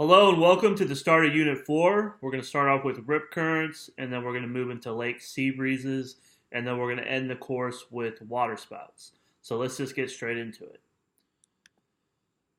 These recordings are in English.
Hello and welcome to the start of Unit 4. We're going to start off with rip currents, and then we're going to move into lake sea breezes, and then we're going to end the course with water spouts. So let's just get straight into it.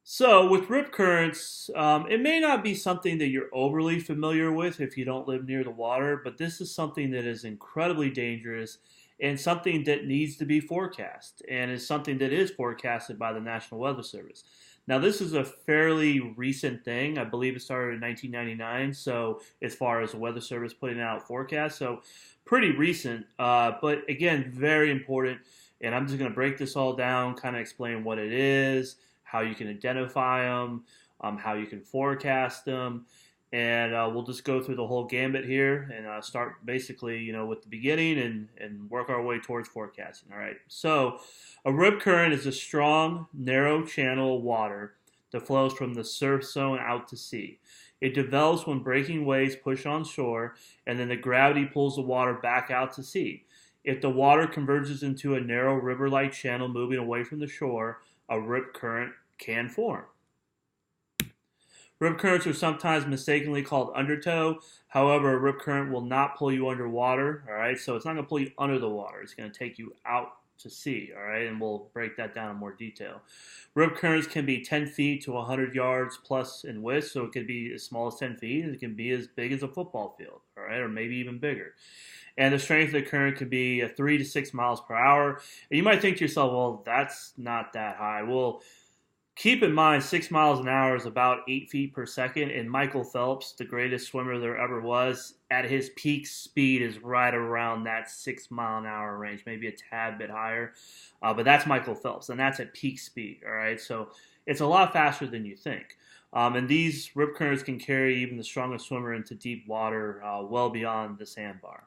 So with rip currents, it may not be something that you're overly familiar with if you don't live near the water, but this is something that is incredibly dangerous and something that needs to be forecast, and is something that is forecasted by the National Weather Service. Now, this is a fairly recent thing. I believe it started in 1999. So, as far as the Weather Service putting out forecasts, so pretty recent. But again, very important. And I'm just going to break this all down, kind of explain what it is, how you can identify them, how you can forecast them, and we'll just go through the whole gambit here and start basically, with the beginning and work our way towards forecasting. All right. So, a rip current is a strong, narrow channel of water that flows from the surf zone out to sea. It develops when breaking waves push on shore, and then the gravity pulls the water back out to sea. If the water converges into a narrow river-like channel moving away from the shore, a rip current can form. Rip currents are sometimes mistakenly called undertow. However, a rip current will not pull you underwater. All right, so it's not going to pull you under the water. It's going to take you out to sea. All right, and we'll break that down in more detail. Rip currents can be 10 feet to 100 yards plus in width, so it could be as small as 10 feet. It can be as big as a football field. All right, or maybe even bigger. And the strength of the current could be 3 to 6 miles per hour. And you might think to yourself, well, that's not that high. Well, keep in mind, 6 miles an hour is about 8 feet per second, and Michael Phelps, the greatest swimmer there ever was, at his peak speed is right around that 6 mile an hour range, maybe a tad bit higher. But that's Michael Phelps, and that's at peak speed, all right? So it's a lot faster than you think. And these rip currents can carry even the strongest swimmer into deep water well beyond the sandbar.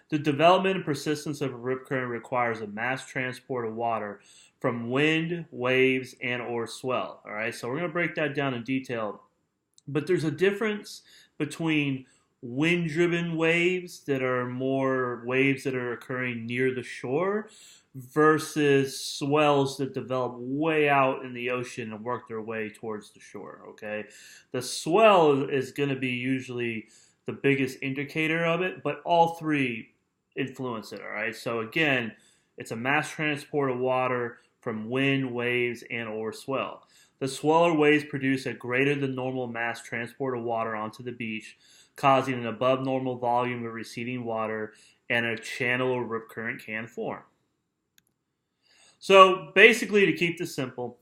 The development and persistence of a rip current requires a mass transport of water from wind, waves, and or swell. All right, so we're going to break that down in detail. But there's a difference between wind-driven waves that are more waves that are occurring near the shore versus swells that develop way out in the ocean and work their way towards the shore. Okay, the swell is going to be usually the biggest indicator of it, but all three influence it. All right, so again, it's a mass transport of water from wind, waves, and or swell. The swell or waves produce a greater than normal mass transport of water onto the beach, causing an above normal volume of receding water, and a channel or rip current can form. So basically, to keep this simple,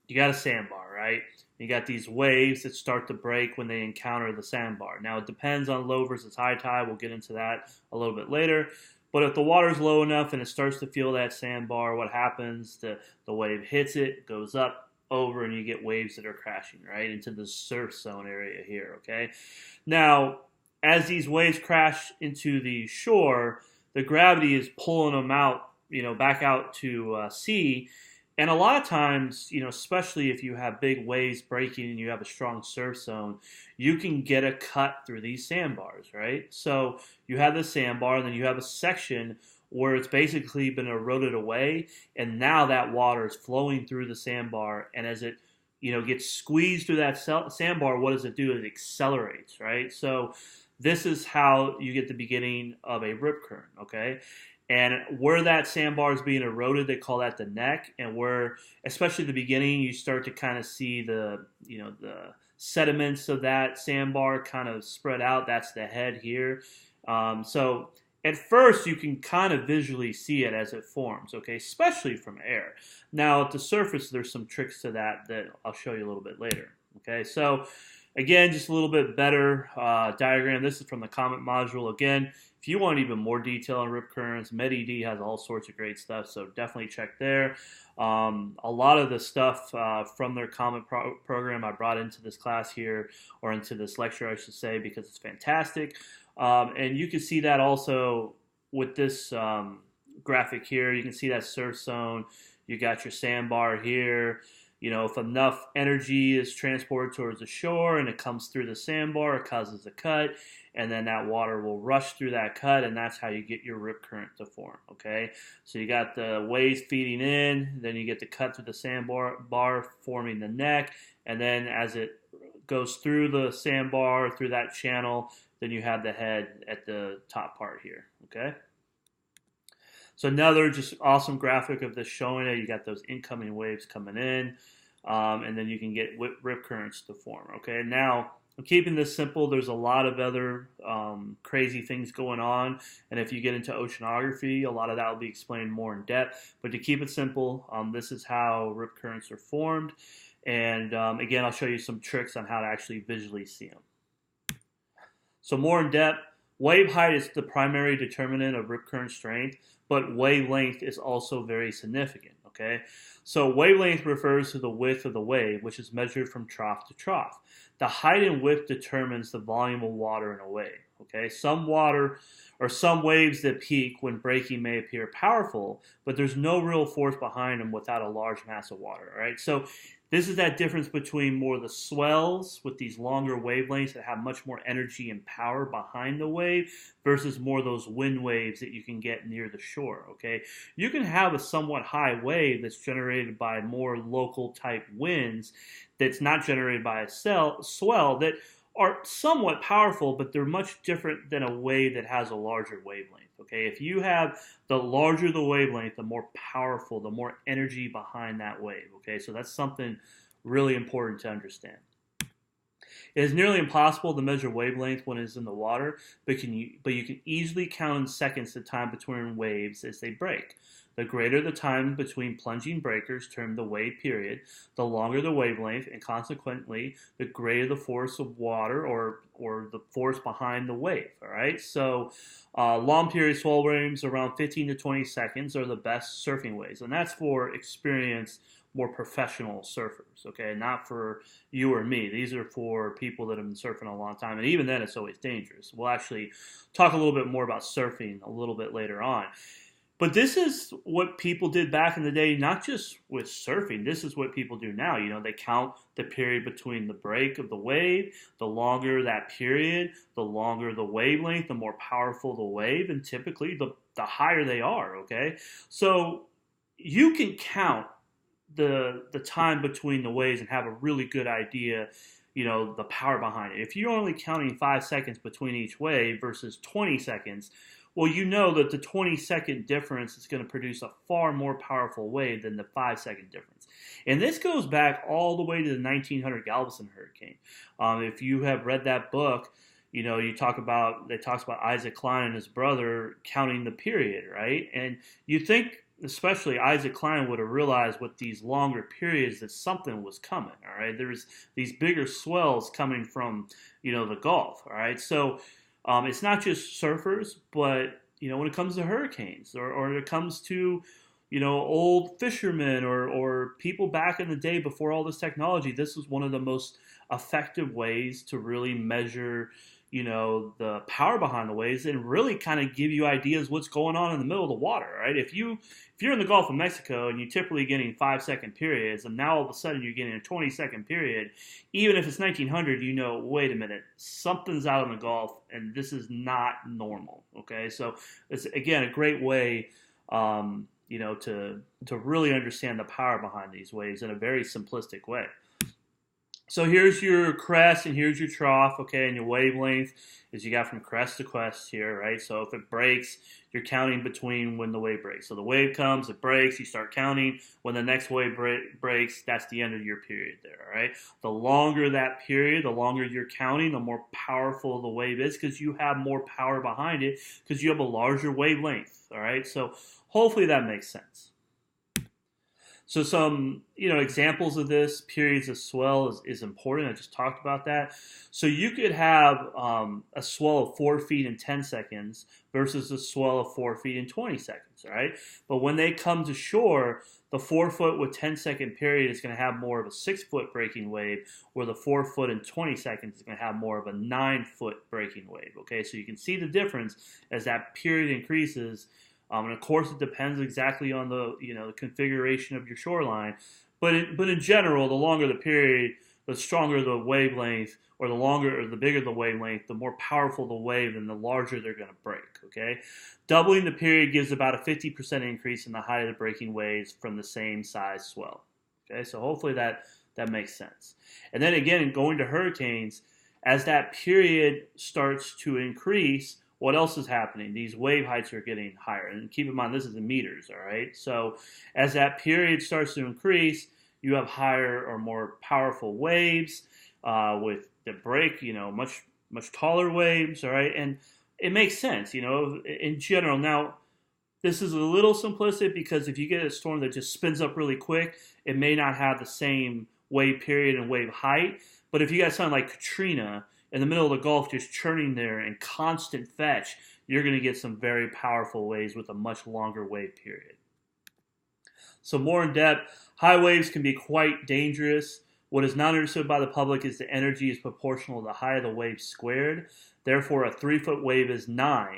you got a sandbar, right? You got these waves that start to break when they encounter the sandbar. Now, it depends on low versus high tide. We'll get into that a little bit later. But if the water's low enough and it starts to feel that sandbar, what happens? The wave hits it, goes up, over, and you get waves that are crashing, right, into the surf zone area here, okay? Now, as these waves crash into the shore, the gravity is pulling them out, back out to sea. And a lot of times, especially if you have big waves breaking and you have a strong surf zone, you can get a cut through these sandbars, right? So you have the sandbar, and then you have a section where it's basically been eroded away, and now that water is flowing through the sandbar, and as it, gets squeezed through that sandbar, what does it do? It accelerates, right? So this is how you get the beginning of a rip current, okay? And where that sandbar is being eroded, they call that the neck. And where, especially the beginning, you start to kind of see the sediments of that sandbar kind of spread out. That's the head here. So at first, you can kind of visually see it as it forms, okay, especially from air. Now, at the surface, there's some tricks to that I'll show you a little bit later, okay? So again, just a little bit better diagram. This is from the Comet module. Again, if you want even more detail on rip currents, MedED has all sorts of great stuff, so definitely check there. A lot of the stuff from their Comet program I brought into this class here, or into this lecture, I should say, because it's fantastic. And you can see that also with this graphic here. You can see that surf zone. You got your sandbar here. If enough energy is transported towards the shore and it comes through the sandbar, it causes a cut, and then that water will rush through that cut, and that's how you get your rip current to form, okay? So you got the waves feeding in, then you get the cut through the sandbar forming the neck, and then as it goes through the sandbar, through that channel. Then you have the head at the top part here, okay? So another just awesome graphic of this showing it. You got those incoming waves coming in, and then you can get rip currents to form, okay? Now, I'm keeping this simple. There's a lot of other crazy things going on, and if you get into oceanography, a lot of that will be explained more in depth. But to keep it simple, this is how rip currents are formed, and again, I'll show you some tricks on how to actually visually see them. So more in depth, wave height is the primary determinant of rip current strength, but wavelength is also very significant, okay? So wavelength refers to the width of the wave, which is measured from trough to trough. The height and width determines the volume of water in a wave, okay? Some water or some waves that peak when breaking may appear powerful, but there's no real force behind them without a large mass of water, all right? So this is that difference between more of the swells with these longer wavelengths that have much more energy and power behind the wave versus more of those wind waves that you can get near the shore, okay? You can have a somewhat high wave that's generated by more local type winds that's not generated by a swell that are somewhat powerful, but they're much different than a wave that has a larger wavelength, okay? If you have the larger the wavelength, the more powerful, the more energy behind that wave, okay? So that's something really important to understand. It is nearly impossible to measure wavelength when it is in the water, but you can easily count in seconds the time between waves as they break. The greater the time between plunging breakers, termed the wave period, the longer the wavelength, and consequently, the greater the force of water or the force behind the wave, all right? So long period swell waves around 15 to 20 seconds are the best surfing waves, and that's for experienced, more professional surfers, okay? Not for you or me. These are for people that have been surfing a long time, and even then, it's always dangerous. We'll actually talk a little bit more about surfing a little bit later on. But this is what people did back in the day, not just with surfing. This is what people do now. You know, they count the period between the break of the wave. The longer that period, the longer the wavelength, the more powerful the wave, and typically the higher they are, okay? So you can count the time between the waves and have a really good idea, you know, the power behind it. If you're only counting 5 seconds between each wave versus 20 seconds, well, you know that the 20-second difference is going to produce a far more powerful wave than the 5-second difference. And this goes back all the way to the 1900 Galveston hurricane. If you have read that book, you know, they talks about Isaac Klein and his brother counting the period, right? And you think, especially Isaac Klein would have realized with these longer periods that something was coming, all right? There's these bigger swells coming from, you know, the Gulf, all right? So it's not just surfers, but, you know, when it comes to hurricanes or it comes to, you know, old fishermen or people back in the day before all this technology, this was one of the most effective ways to really measure, you know, the power behind the waves and really kind of give you ideas what's going on in the middle of the water, right? If you're in the Gulf of Mexico and you're typically getting 5-second periods, and now all of a sudden you're getting a 20-second period, even if it's 1900, you know, wait a minute, something's out in the Gulf, and this is not normal, okay? So it's, again, a great way, you know, to really understand the power behind these waves in a very simplistic way. So here's your crest and here's your trough, okay, and your wavelength is you got from crest to crest here, right? So if it breaks, you're counting between when the wave breaks. So the wave comes, it breaks, you start counting. When the next wave breaks, that's the end of your period there, all right? The longer that period, the longer you're counting, the more powerful the wave is because you have more power behind it because you have a larger wavelength, all right? So hopefully that makes sense. So some, you know, examples of this, periods of swell is important. I just talked about that. So you could have a swell of 4 feet in 10 seconds versus a swell of 4 feet in 20 seconds, right? But when they come to shore, the 4 foot with 10-second period is going to have more of a 6 foot breaking wave, where the 4 foot in 20 seconds is going to have more of a 9 foot breaking wave, okay? So you can see the difference as that period increases. And of course, it depends exactly on the, you know, the configuration of your shoreline. But in general, the longer the period, the stronger the wavelength, or the bigger the wavelength, the more powerful the wave, and the larger they're going to break. Okay, doubling the period gives about a 50% increase in the height of the breaking waves from the same size swell. Okay, so hopefully that That makes sense. And then again, going to hurricanes, as that period starts to increase, what else is happening? These wave heights are getting higher. And keep in mind, this is in meters, all right? So as that period starts to increase, you have higher or more powerful waves with the break, much taller waves, all right? And it makes sense, in general. Now, this is a little simplistic because if you get a storm that just spins up really quick, it may not have the same wave period and wave height. But if you got something like Katrina in the middle of the Gulf just churning there and constant fetch, you're going to get some very powerful waves with a much longer wave period. So more in depth, high waves can be quite dangerous. What is not understood by the public is the energy is proportional to the height of the wave squared. Therefore, a 3-foot wave is not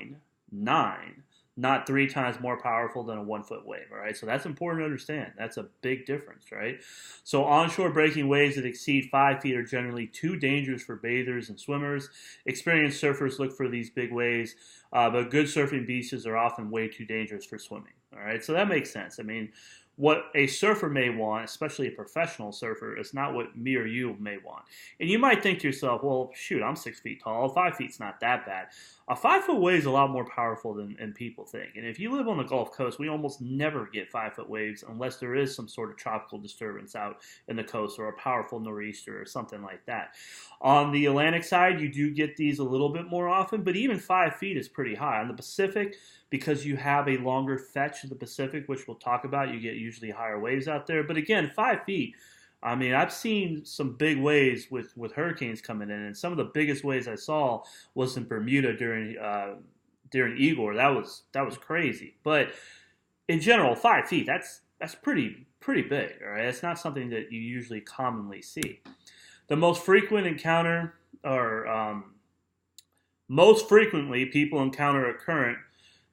3 times more powerful than a 1-foot wave, all right? So that's important to understand. That's a big difference, right? So onshore breaking waves that exceed 5 feet are generally too dangerous for bathers and swimmers. Experienced surfers look for these big waves, but good surfing beaches are often way too dangerous for swimming, all right? So that makes sense. I mean, what a surfer may want, especially a professional surfer, is not what me or you may want. And you might think to yourself, well, shoot, I'm 6 feet tall. 5 feet's not that bad. A 5-foot wave is a lot more powerful than people think. And if you live on the Gulf Coast, we almost never get 5-foot waves unless there is some sort of tropical disturbance out in the coast or a powerful nor'easter or something like that. On the Atlantic side, you do get these a little bit more often, but even 5 feet is pretty high. On the Pacific, because you have a longer fetch in the Pacific, which we'll talk about, you get usually higher waves out there. But again, 5 feet, I mean, I've seen some big waves with hurricanes coming in, and some of the biggest waves I saw was in Bermuda during Igor. That was crazy. But in general, 5 feet, that's pretty big, all right? It's not something that you usually commonly see. The most frequent encounter, or most frequently, people encounter a current,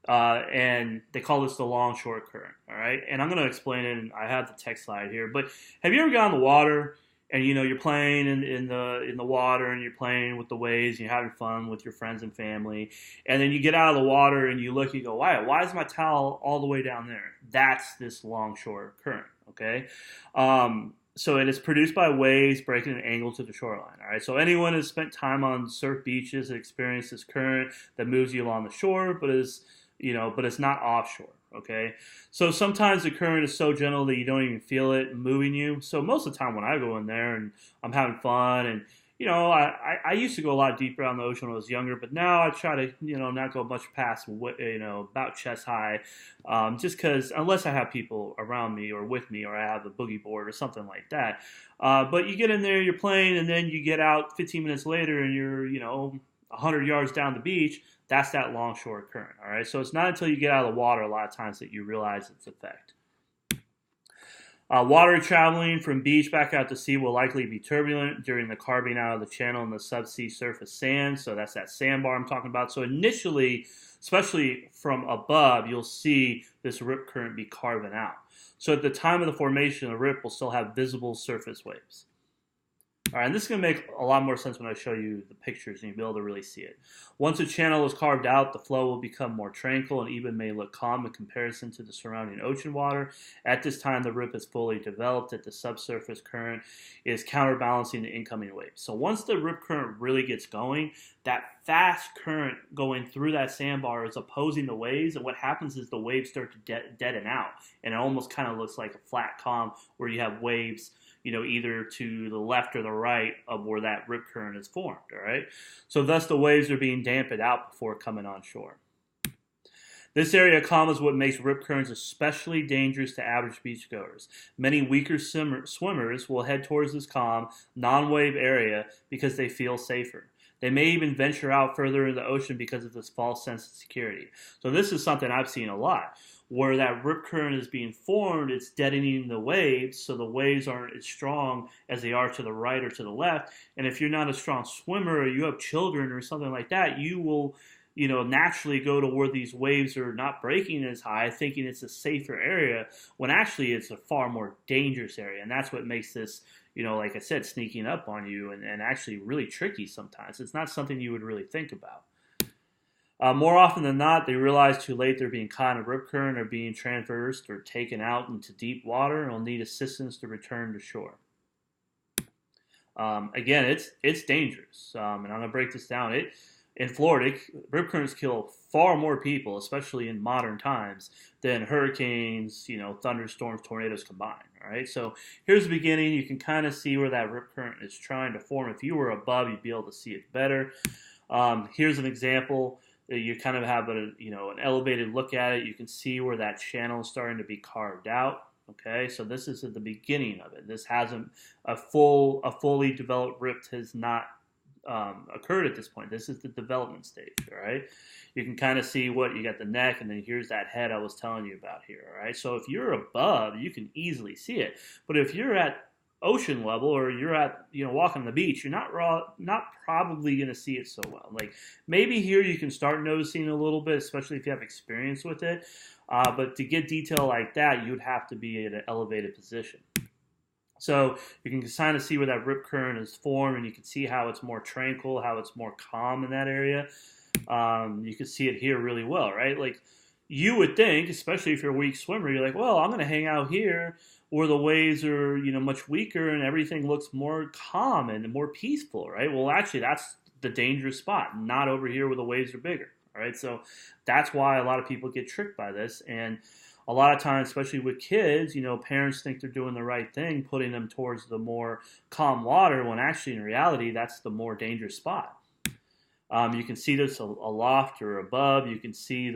and they call this the longshore current, all right? And I'm going to explain it, and I have the text slide here. But have you ever gone in the water, and you're playing in the water, and you're playing with the waves, and you're having fun with your friends and family, and then you get out of the water, and you look, you go, why is my towel all the way down there? That's this longshore current, okay? So it is produced by waves breaking an angle to the shoreline. All right. So anyone who's spent time on surf beaches and experienced this current that moves you along the shore, but it's not offshore. Okay. So sometimes the current is so gentle that you don't even feel it moving you. So most of the time when I go in there and I'm having fun, and I used to go a lot deeper out in the ocean when I was younger, but now I try to, not go much past, about chest high, just because unless I have people around me or with me or I have a boogie board or something like that. But you get in there, you're playing, and then you get out 15 minutes later and you're, 100 yards down the beach. That's that longshore current, all right? So it's not until you get out of the water a lot of times that you realize its effect. Water traveling from beach back out to sea will likely be turbulent during the carving out of the channel in the subsea surface sand. So that's that sandbar I'm talking about. So initially, especially from above, you'll see this rip current be carving out. So at the time of the formation, the rip will still have visible surface waves. All right, and this is going to make a lot more sense when I show you the pictures and you'll be able to really see it. Once a channel is carved out, the flow will become more tranquil and even may look calm in comparison to the surrounding ocean water. At this time, the rip is fully developed that the subsurface current is counterbalancing the incoming waves. So once the rip current really gets going, that fast current going through that sandbar is opposing the waves, and what happens is the waves start to deaden out, and it almost kind of looks like a flat calm where you have waves either to the left or the right of where that rip current is formed, all right? So thus the waves are being dampened out before coming on shore. This area calm is what makes rip currents especially dangerous to average beachgoers. Many weaker swimmers will head towards this calm, non-wave area because they feel safer. They may even venture out further in the ocean because of this false sense of security. So this is something I've seen a lot. Where that rip current is being formed, it's deadening the waves, so the waves aren't as strong as they are to the right or to the left. And if you're not a strong swimmer or you have children or something like that, you will, naturally go to where these waves are not breaking as high, thinking it's a safer area, when actually it's a far more dangerous area. And that's what makes this, like I said, sneaking up on you and actually really tricky sometimes. It's not something you would really think about. More often than not, they realize too late they're being caught in a rip current or being transversed or taken out into deep water and will need assistance to return to shore. Again, it's dangerous, and I'm gonna break this down. In Florida, rip currents kill far more people, especially in modern times, than hurricanes, thunderstorms, tornadoes combined. All right, so here's the beginning. You can kind of see where that rip current is trying to form. If you were above, you'd be able to see it better. Here's an example. You kind of have an elevated look at it. You can see where that channel is starting to be carved out. Okay, so this is at the beginning of it. This hasn't a fully developed rip has not occurred at this point. This is the development stage. All right, you can kind of see what you got the neck, and then here's that head I was telling you about here. All right, so if you're above, you can easily see it. But if you're at ocean level, or you're at walking on the beach, you're not probably going to see it so well. Like maybe here you can start noticing a little bit, especially if you have experience with it. But to get detail like that, you'd have to be at an elevated position. So you can kind of see where that rip current is formed, and you can see how it's more tranquil, how it's more calm in that area. You can see it here really well, right? Like you would think, especially if you're a weak swimmer, you're like, well, I'm going to hang out here where the waves are, much weaker and everything looks more calm and more peaceful, right? Well, actually, that's the dangerous spot, not over here where the waves are bigger, all right? So that's why a lot of people get tricked by this. And a lot of times, especially with kids, parents think they're doing the right thing, putting them towards the more calm water, when actually in reality, that's the more dangerous spot. You can see this aloft or above. You can see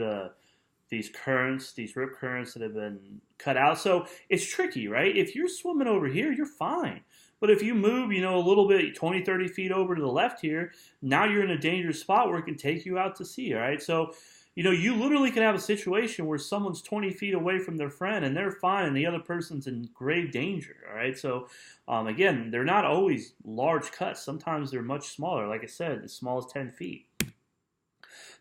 these currents, these rip currents that have been cut out. So it's tricky, right? If you're swimming over here, you're fine. But if you move, a little bit, 20, 30 feet over to the left here, now you're in a dangerous spot where it can take you out to sea, all right? So, you literally can have a situation where someone's 20 feet away from their friend and they're fine and the other person's in grave danger, all right? So, again, they're not always large cuts. Sometimes they're much smaller, like I said, as small as 10 feet.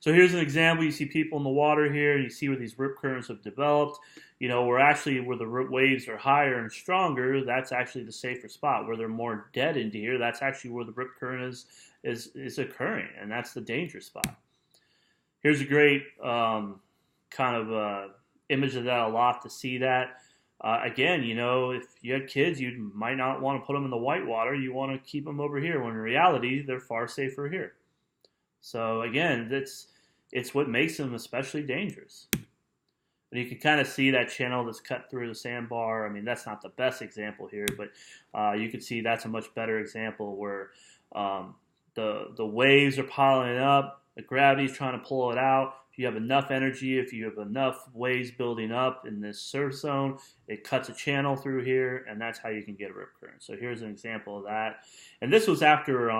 So here's an example. You see people in the water here. You see where these rip currents have developed. Where the waves are higher and stronger, that's actually the safer spot. Where they're more dead into here, that's actually where the rip current is occurring, and that's the dangerous spot. Here's a great image of that aloft to see that. Again, if you had kids, you might not want to put them in the white water. You want to keep them over here, when in reality, they're far safer here. So again, it's what makes them especially dangerous. And you can kind of see that channel that's cut through the sandbar. I mean, that's not the best example here, but you can see that's a much better example where the waves are piling up, the gravity's trying to pull it out. If you have enough energy, if you have enough waves building up in this surf zone, it cuts a channel through here, and that's how you can get a rip current. So here's an example of that. And this was after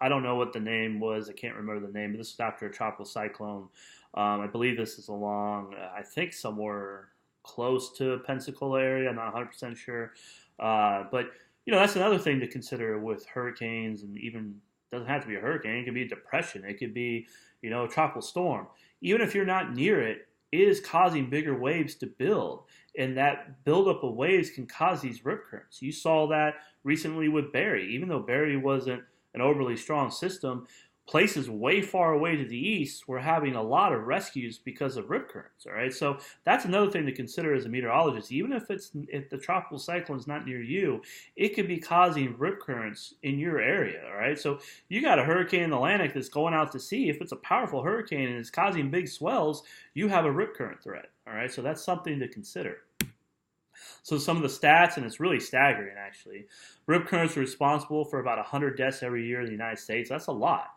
I don't know what the name was. I can't remember the name, but this was after a tropical cyclone. I believe this is along, I think, somewhere close to Pensacola area. I'm not 100% sure. But, that's another thing to consider with hurricanes, and even doesn't have to be a hurricane. It could be a depression. It could be, a tropical storm. Even if you're not near it, it is causing bigger waves to build. And that buildup of waves can cause these rip currents. You saw that recently with Barry. Even though Barry wasn't an overly strong system, places way far away to the east were having a lot of rescues because of rip currents, all right? So that's another thing to consider as a meteorologist. Even if the tropical cyclone is not near you, it could be causing rip currents in your area, all right? So you got a hurricane in the Atlantic that's going out to sea. If it's a powerful hurricane and it's causing big swells, you have a rip current threat, all right? So that's something to consider. So some of the stats, and it's really staggering actually. Rip currents are responsible for about 100 deaths every year in the United States. That's a lot.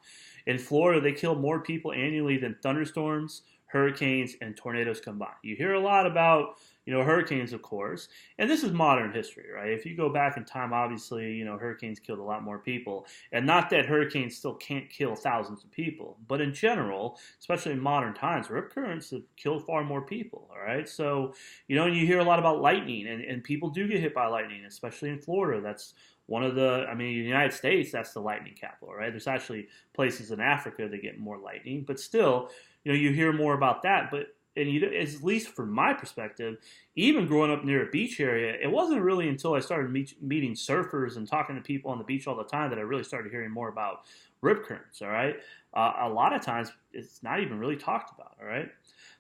In Florida, they kill more people annually than thunderstorms, hurricanes, and tornadoes combined. You hear a lot about, hurricanes, of course, and this is modern history, right? If you go back in time, obviously, hurricanes killed a lot more people. And not that hurricanes still can't kill thousands of people, but in general, especially in modern times, rip currents have killed far more people, all right? So, and you hear a lot about lightning, and people do get hit by lightning, especially in Florida. That's one of the United States, that's the lightning capital, right? There's actually places in Africa that get more lightning, but still, you hear more about that. But at least from my perspective, even growing up near a beach area, it wasn't really until I started meeting surfers and talking to people on the beach all the time that I really started hearing more about rip currents, all right? A lot of times, it's not even really talked about, all right?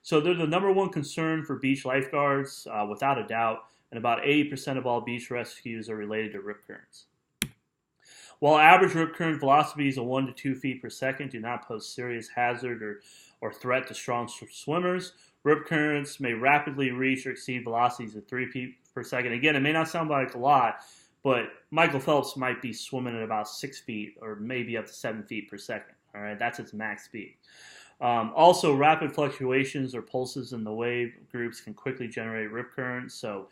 So they're the number one concern for beach lifeguards, without a doubt, and about 80% of all beach rescues are related to rip currents. While average rip current velocities of 1 to 2 feet per second do not pose serious hazard or threat to strong swimmers, rip currents may rapidly reach or exceed velocities of 3 feet per second. Again, it may not sound like a lot, but Michael Phelps might be swimming at about 6 feet or maybe up to 7 feet per second. All right, that's its max speed. Also, rapid fluctuations or pulses in the wave groups can quickly generate rip currents. So,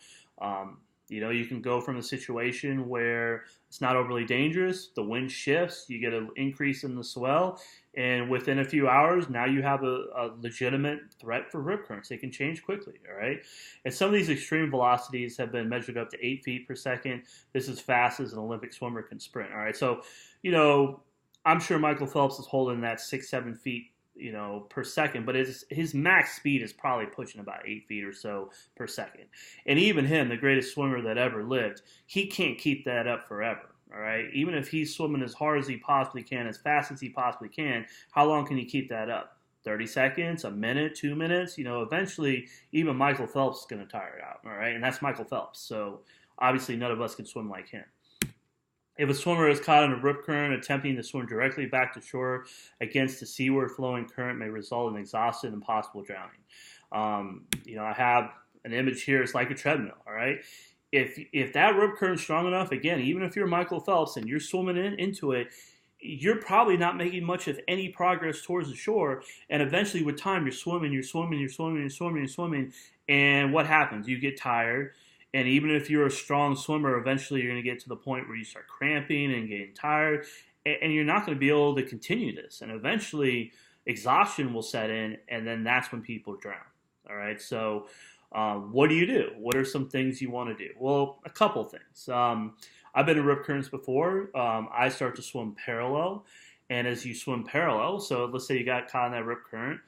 you can go from a situation where it's not overly dangerous, the wind shifts, you get an increase in the swell, and within a few hours, now you have a legitimate threat for rip currents. They can change quickly, all right? And some of these extreme velocities have been measured up to 8 feet per second. This is fast as an Olympic swimmer can sprint, all right? So, I'm sure Michael Phelps is holding that 6-7 feet per second, but his max speed is probably pushing about 8 feet or so per second. And even him, the greatest swimmer that ever lived, he can't keep that up forever, all right? Even if he's swimming as hard as he possibly can, as fast as he possibly can, how long can he keep that up? 30 seconds, a minute, 2 minutes? Eventually, even Michael Phelps is going to tire out, all right? And that's Michael Phelps, so obviously none of us can swim like him. If a swimmer is caught in a rip current, attempting to swim directly back to shore against the seaward flowing current may result in exhaustion and possible drowning. I have an image here. It's like a treadmill, all right? If that rip current's strong enough, again, even if you're Michael Phelps and you're swimming into it, you're probably not making much of any progress towards the shore. And eventually with time, you're swimming, and what happens? You get tired. And even if you're a strong swimmer, eventually you're going to get to the point where you start cramping and getting tired, and you're not going to be able to continue this. And eventually exhaustion will set in, and then that's when people drown. All right, so what do you do? What are some things you want to do? Well, a couple things. I've been in rip currents before. I start to swim parallel, and as you swim parallel, so let's say you got caught in that rip current,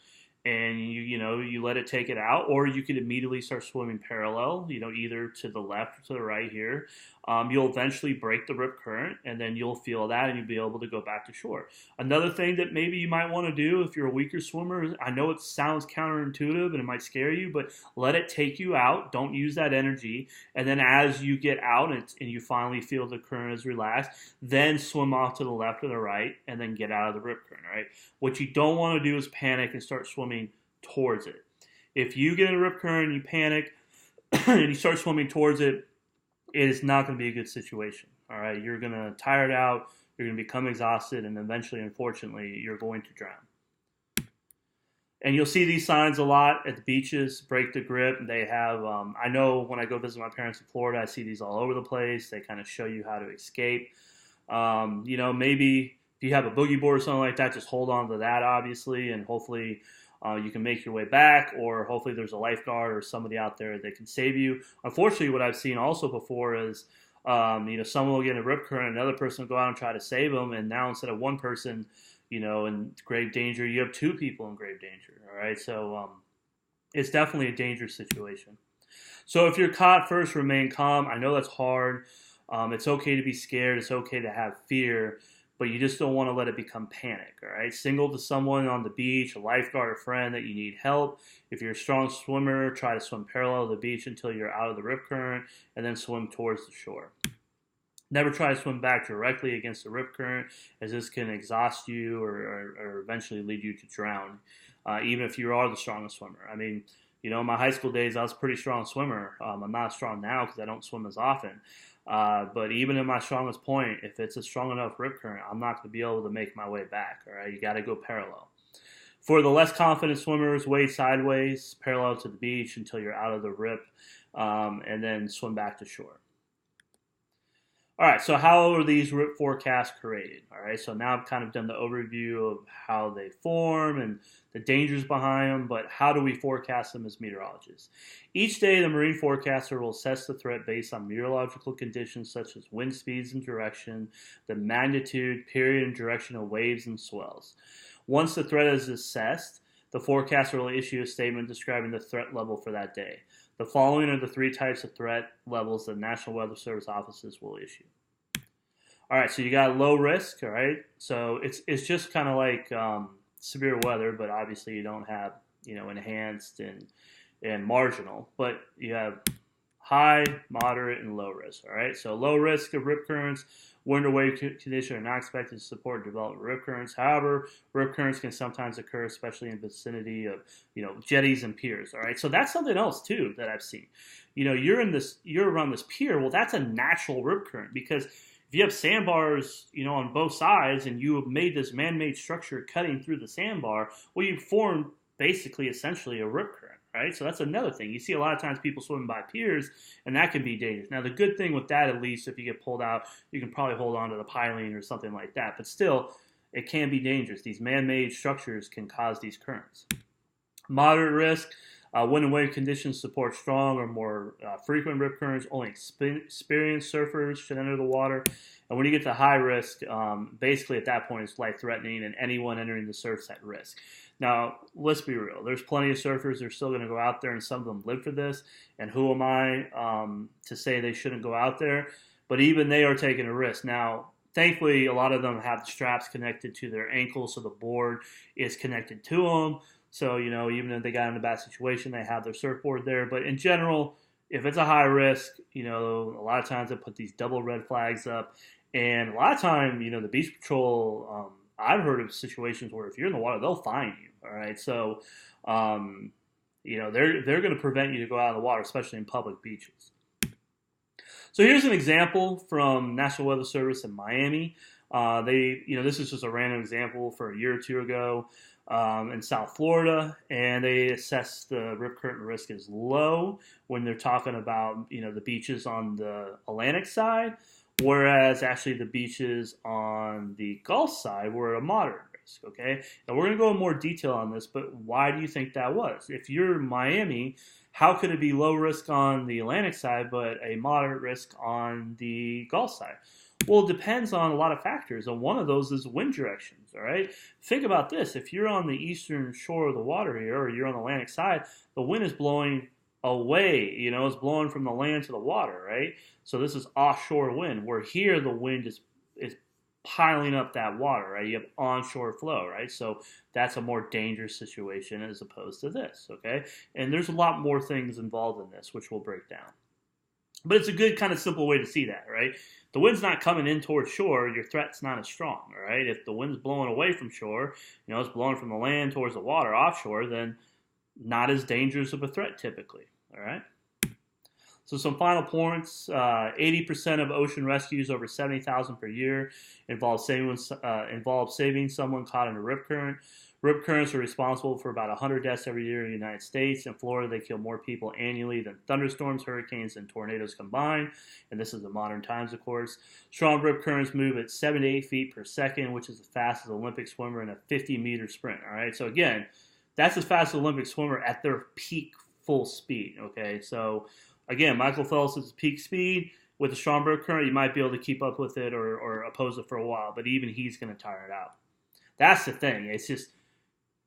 and you let it take it out, or you could immediately start swimming parallel, either to the left or to the right here. You'll eventually break the rip current, and then you'll feel that, and you'll be able to go back to shore. Another thing that maybe you might want to do if you're a weaker swimmer, I know it sounds counterintuitive and it might scare you, but let it take you out. Don't use that energy. And then as you get out and you finally feel the current is relaxed, then swim off to the left or the right, and then get out of the rip current, right? What you don't want to do is panic and start swimming towards it. If you get in a rip current and you panic and you start swimming towards it, it is not going to be a good situation. All right, you're going to tire it out, you're going to become exhausted, and eventually, unfortunately, you're going to drown. And you'll see these signs a lot at the beaches. Break the grip. They have, I know when I go visit my parents in Florida, I see these all over the place. They kind of show you how to escape. Maybe if you have a boogie board or something like that, just hold on to that, obviously, and hopefully you can make your way back, or hopefully there's a lifeguard or somebody out there that can save you. Unfortunately, what I've seen also before is, someone will get in a rip current, another person will go out and try to save them, and now instead of one person, in grave danger, you have two people in grave danger, all right? So it's definitely a dangerous situation. So if you're caught, first, remain calm. I know that's hard. It's okay to be scared. It's okay to have fear, but you just don't want to let it become panic, all right? Signal to someone on the beach, a lifeguard or friend, that you need help. If you're a strong swimmer, try to swim parallel to the beach until you're out of the rip current, and then swim towards the shore. Never try to swim back directly against the rip current, as this can exhaust you or eventually lead you to drown, even if you are the strongest swimmer. I mean, in my high school days, I was a pretty strong swimmer. I'm not strong now because I don't swim as often. But even in my strongest point, if it's a strong enough rip current, I'm not going to be able to make my way back. All right, you got to go parallel. For the less confident swimmers, wade sideways, parallel to the beach until you're out of the rip, and then swim back to shore. All right, so how are these rip forecasts created? All right, so now I've kind of done the overview of how they form and the dangers behind them, but how do we forecast them as meteorologists? Each day, the marine forecaster will assess the threat based on meteorological conditions such as wind speeds and direction, the magnitude, period, and direction of waves and swells. Once the threat is assessed, the forecaster will issue a statement describing the threat level for that day. The following are the 3 types of threat levels that National Weather Service offices will issue. All right, so you got low risk, all right? So it's just kind of like severe weather, but obviously you don't have, enhanced and marginal, but you have high, moderate, and low risk, all right? So low risk of rip currents Wind or wave conditions are not expected to support development rip currents. However, rip currents can sometimes occur, especially in the vicinity of, jetties and piers. All right, so that's something else too that I've seen. You're around this pier. Well, that's a natural rip current because if you have sandbars, on both sides, and you have made this man-made structure cutting through the sandbar, well, you formed basically, essentially, a rip current, right? So that's another thing. You see a lot of times people swimming by piers, and that can be dangerous. Now, the good thing with that, at least, if you get pulled out, you can probably hold on to the piling or something like that. But still, it can be dangerous. These man-made structures can cause these currents. Moderate risk. Wind and wave conditions support strong or more frequent rip currents. Only experienced surfers should enter the water. And when you get to high risk, basically at that point it's life-threatening, and anyone entering the surf's at risk. Now, let's be real. There's plenty of surfers that are still going to go out there, and some of them live for this. And who am I to say they shouldn't go out there? But even they are taking a risk. Now, thankfully, a lot of them have the straps connected to their ankles, so the board is connected to them. So, even if they got in a bad situation, they have their surfboard there. But in general, if it's a high risk, a lot of times they put these double red flags up. And a lot of time, the beach patrol, I've heard of situations where if you're in the water, they'll fine you. All right. So, they're going to prevent you to go out of the water, especially in public beaches. So here's an example from National Weather Service in Miami. This is just a random example for a year or two ago. In South Florida, and they assess the rip current risk as low when they're talking about the beaches on the Atlantic side, whereas actually the beaches on the Gulf side were a moderate risk. Okay, and we're going to go in more detail on this, but why do you think that was? If you're Miami, how could it be low risk on the Atlantic side but a moderate risk on the Gulf side? Well, it depends on a lot of factors, and one of those is wind directions, all right? Think about this. If you're on the eastern shore of the water here, or you're on the Atlantic side, the wind is blowing away, it's blowing from the land to the water, right? So this is offshore wind, where here the wind is piling up that water, right? You have onshore flow, right? So that's a more dangerous situation as opposed to this, okay? And there's a lot more things involved in this, which we'll break down. But it's a good kind of simple way to see that, right? The wind's not coming in towards shore, your threat's not as strong, all right? If the wind's blowing away from shore, it's blowing from the land towards the water offshore, then not as dangerous of a threat typically, all right? So some final points, 80% of ocean rescues, over 70,000 per year, involve saving someone caught in a rip current. Rip currents are responsible for about 100 deaths every year in the United States. In Florida, they kill more people annually than thunderstorms, hurricanes, and tornadoes combined. And this is in modern times, of course. Strong rip currents move at 7 to 8 feet per second, which is as fast as an Olympic swimmer in a 50-meter sprint. All right, so again, that's as fast as an Olympic swimmer at their peak full speed. Okay, so again, Michael Phelps is peak speed. With a strong rip current, you might be able to keep up with it or oppose it for a while, but even he's going to tire it out. That's the thing. It's just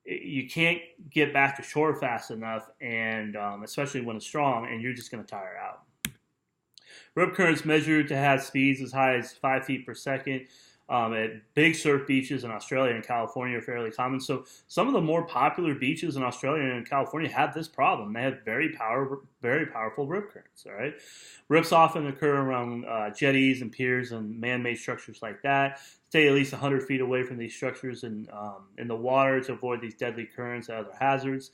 you can't get back to shore fast enough, and especially when it's strong, and you're just going to tire out. Rip currents measured to have speeds as high as 5 feet per second. At big surf beaches in Australia and California are fairly common. So some of the more popular beaches in Australia and California have this problem. They have very powerful rip currents. All right, rips often occur around jetties and piers and man-made structures like that. Stay at least 100 feet away from these structures in the water to avoid these deadly currents and other hazards.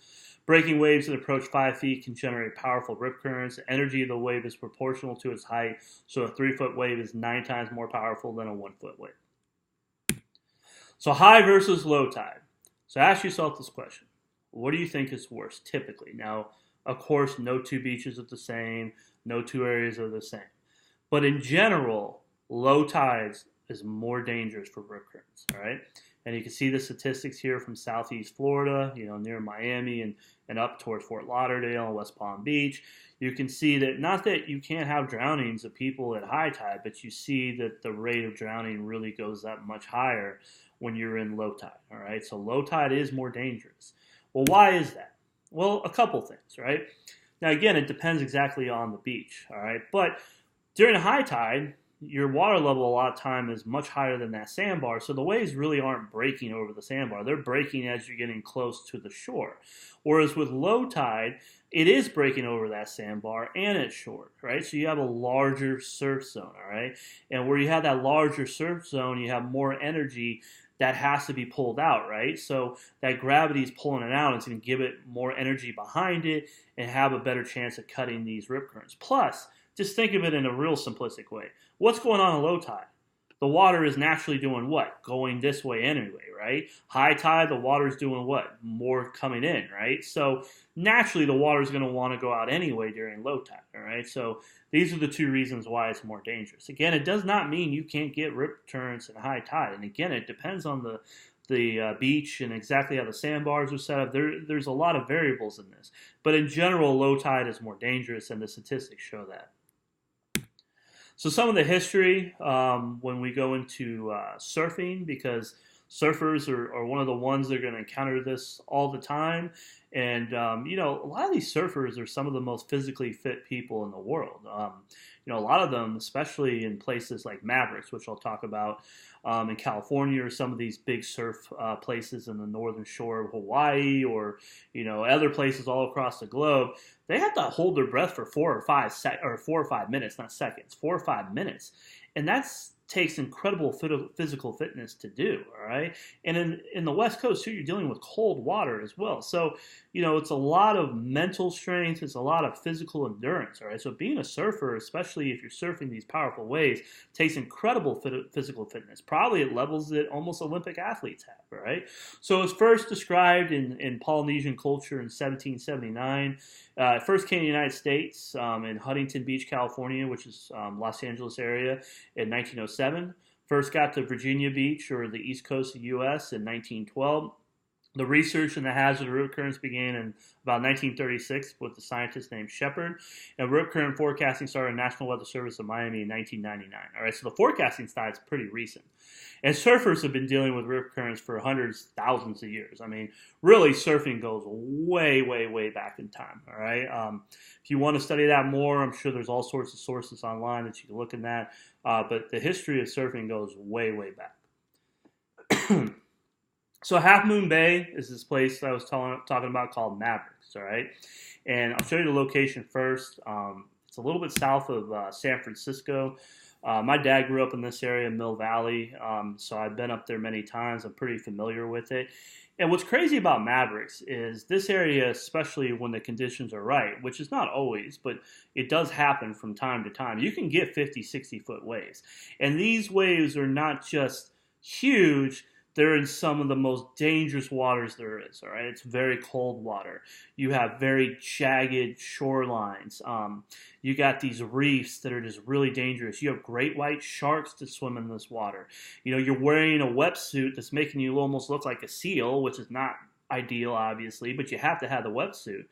Breaking waves that approach 5 feet can generate powerful rip currents. The energy of the wave is proportional to its height, so a 3-foot wave is 9 times more powerful than a 1-foot wave. So high versus low tide. So ask yourself this question. What do you think is worse typically? Now, of course, no two beaches are the same. No two areas are the same. But in general, low tides is more dangerous for rip currents, all right? And you can see the statistics here from southeast Florida, near Miami and up towards Fort Lauderdale and West Palm Beach. You can see that, not that you can't have drownings of people at high tide, but you see that the rate of drowning really goes up much higher when you're in low tide, all right? So low tide is more dangerous. Well, why is that? Well, a couple things, right? Now, again, it depends exactly on the beach, all right? But during high tide, your water level a lot of time is much higher than that sandbar, so the waves really aren't breaking over the sandbar. They're breaking as you're getting close to the shore. Whereas with low tide, it is breaking over that sandbar and it's short, right? So you have a larger surf zone, all right? And where you have that larger surf zone, you have more energy that has to be pulled out, right? So that gravity is pulling it out. It's going to give it more energy behind it and have a better chance of cutting these rip currents. Plus, just think of it in a real simplistic way. What's going on in low tide? The water is naturally doing what? Going this way anyway, right? High tide, the water is doing what? More coming in, right? So naturally, the water is going to want to go out anyway during low tide, all right? So these are the two reasons why it's more dangerous. Again, it does not mean you can't get rip currents at high tide. And again, it depends on the beach and exactly how the sandbars are set up. There's a lot of variables in this. But in general, low tide is more dangerous, and the statistics show that. So some of the history when we go into surfing, because surfers are one of the ones that are going to encounter this all the time. And, a lot of these surfers are some of the most physically fit people in the world. A lot of them, especially in places like Mavericks, which I'll talk about in California, or some of these big surf places in the northern shore of Hawaii, or, other places all across the globe, they have to hold their breath for 4 or 5 minutes, not seconds, 4 or 5 minutes. And that's takes incredible physical fitness to do, all right? And in the West Coast, too, you're dealing with cold water as well. So, it's a lot of mental strength. It's a lot of physical endurance, all right? So being a surfer, especially if you're surfing these powerful waves, takes incredible physical fitness, probably at levels that almost Olympic athletes have, all right? So it was first described in Polynesian culture in 1779. It first came to the United States in Huntington Beach, California, which is Los Angeles area, in 1907. First got to Virginia Beach, or the east coast of the U.S., in 1912. The research in the hazard of rip currents began in about 1936 with a scientist named Shepard. And rip current forecasting started in National Weather Service of Miami in 1999. All right, so the forecasting side is pretty recent. And surfers have been dealing with rip currents for hundreds, thousands of years. I mean, really, surfing goes way, way, way back in time. All right. If you want to study that more, I'm sure there's all sorts of sources online that you can look in that. But the history of surfing goes way, way back. So Half Moon Bay is this place that I was talking about called Mavericks, all right? And I'll show you the location first. It's a little bit south of San Francisco. My dad grew up in this area, Mill Valley, so I've been up there many times. I'm pretty familiar with it. And what's crazy about Mavericks is this area, especially when the conditions are right, which is not always, but it does happen from time to time, you can get 50, 60-foot waves. And these waves are not just huge, they're in some of the most dangerous waters there is, all right? It's very cold water. You have very jagged shorelines. You got these reefs that are just really dangerous. You have great white sharks that swim in this water. You're wearing a wetsuit that's making you almost look like a seal, which is not ideal, obviously, but you have to have the wetsuit.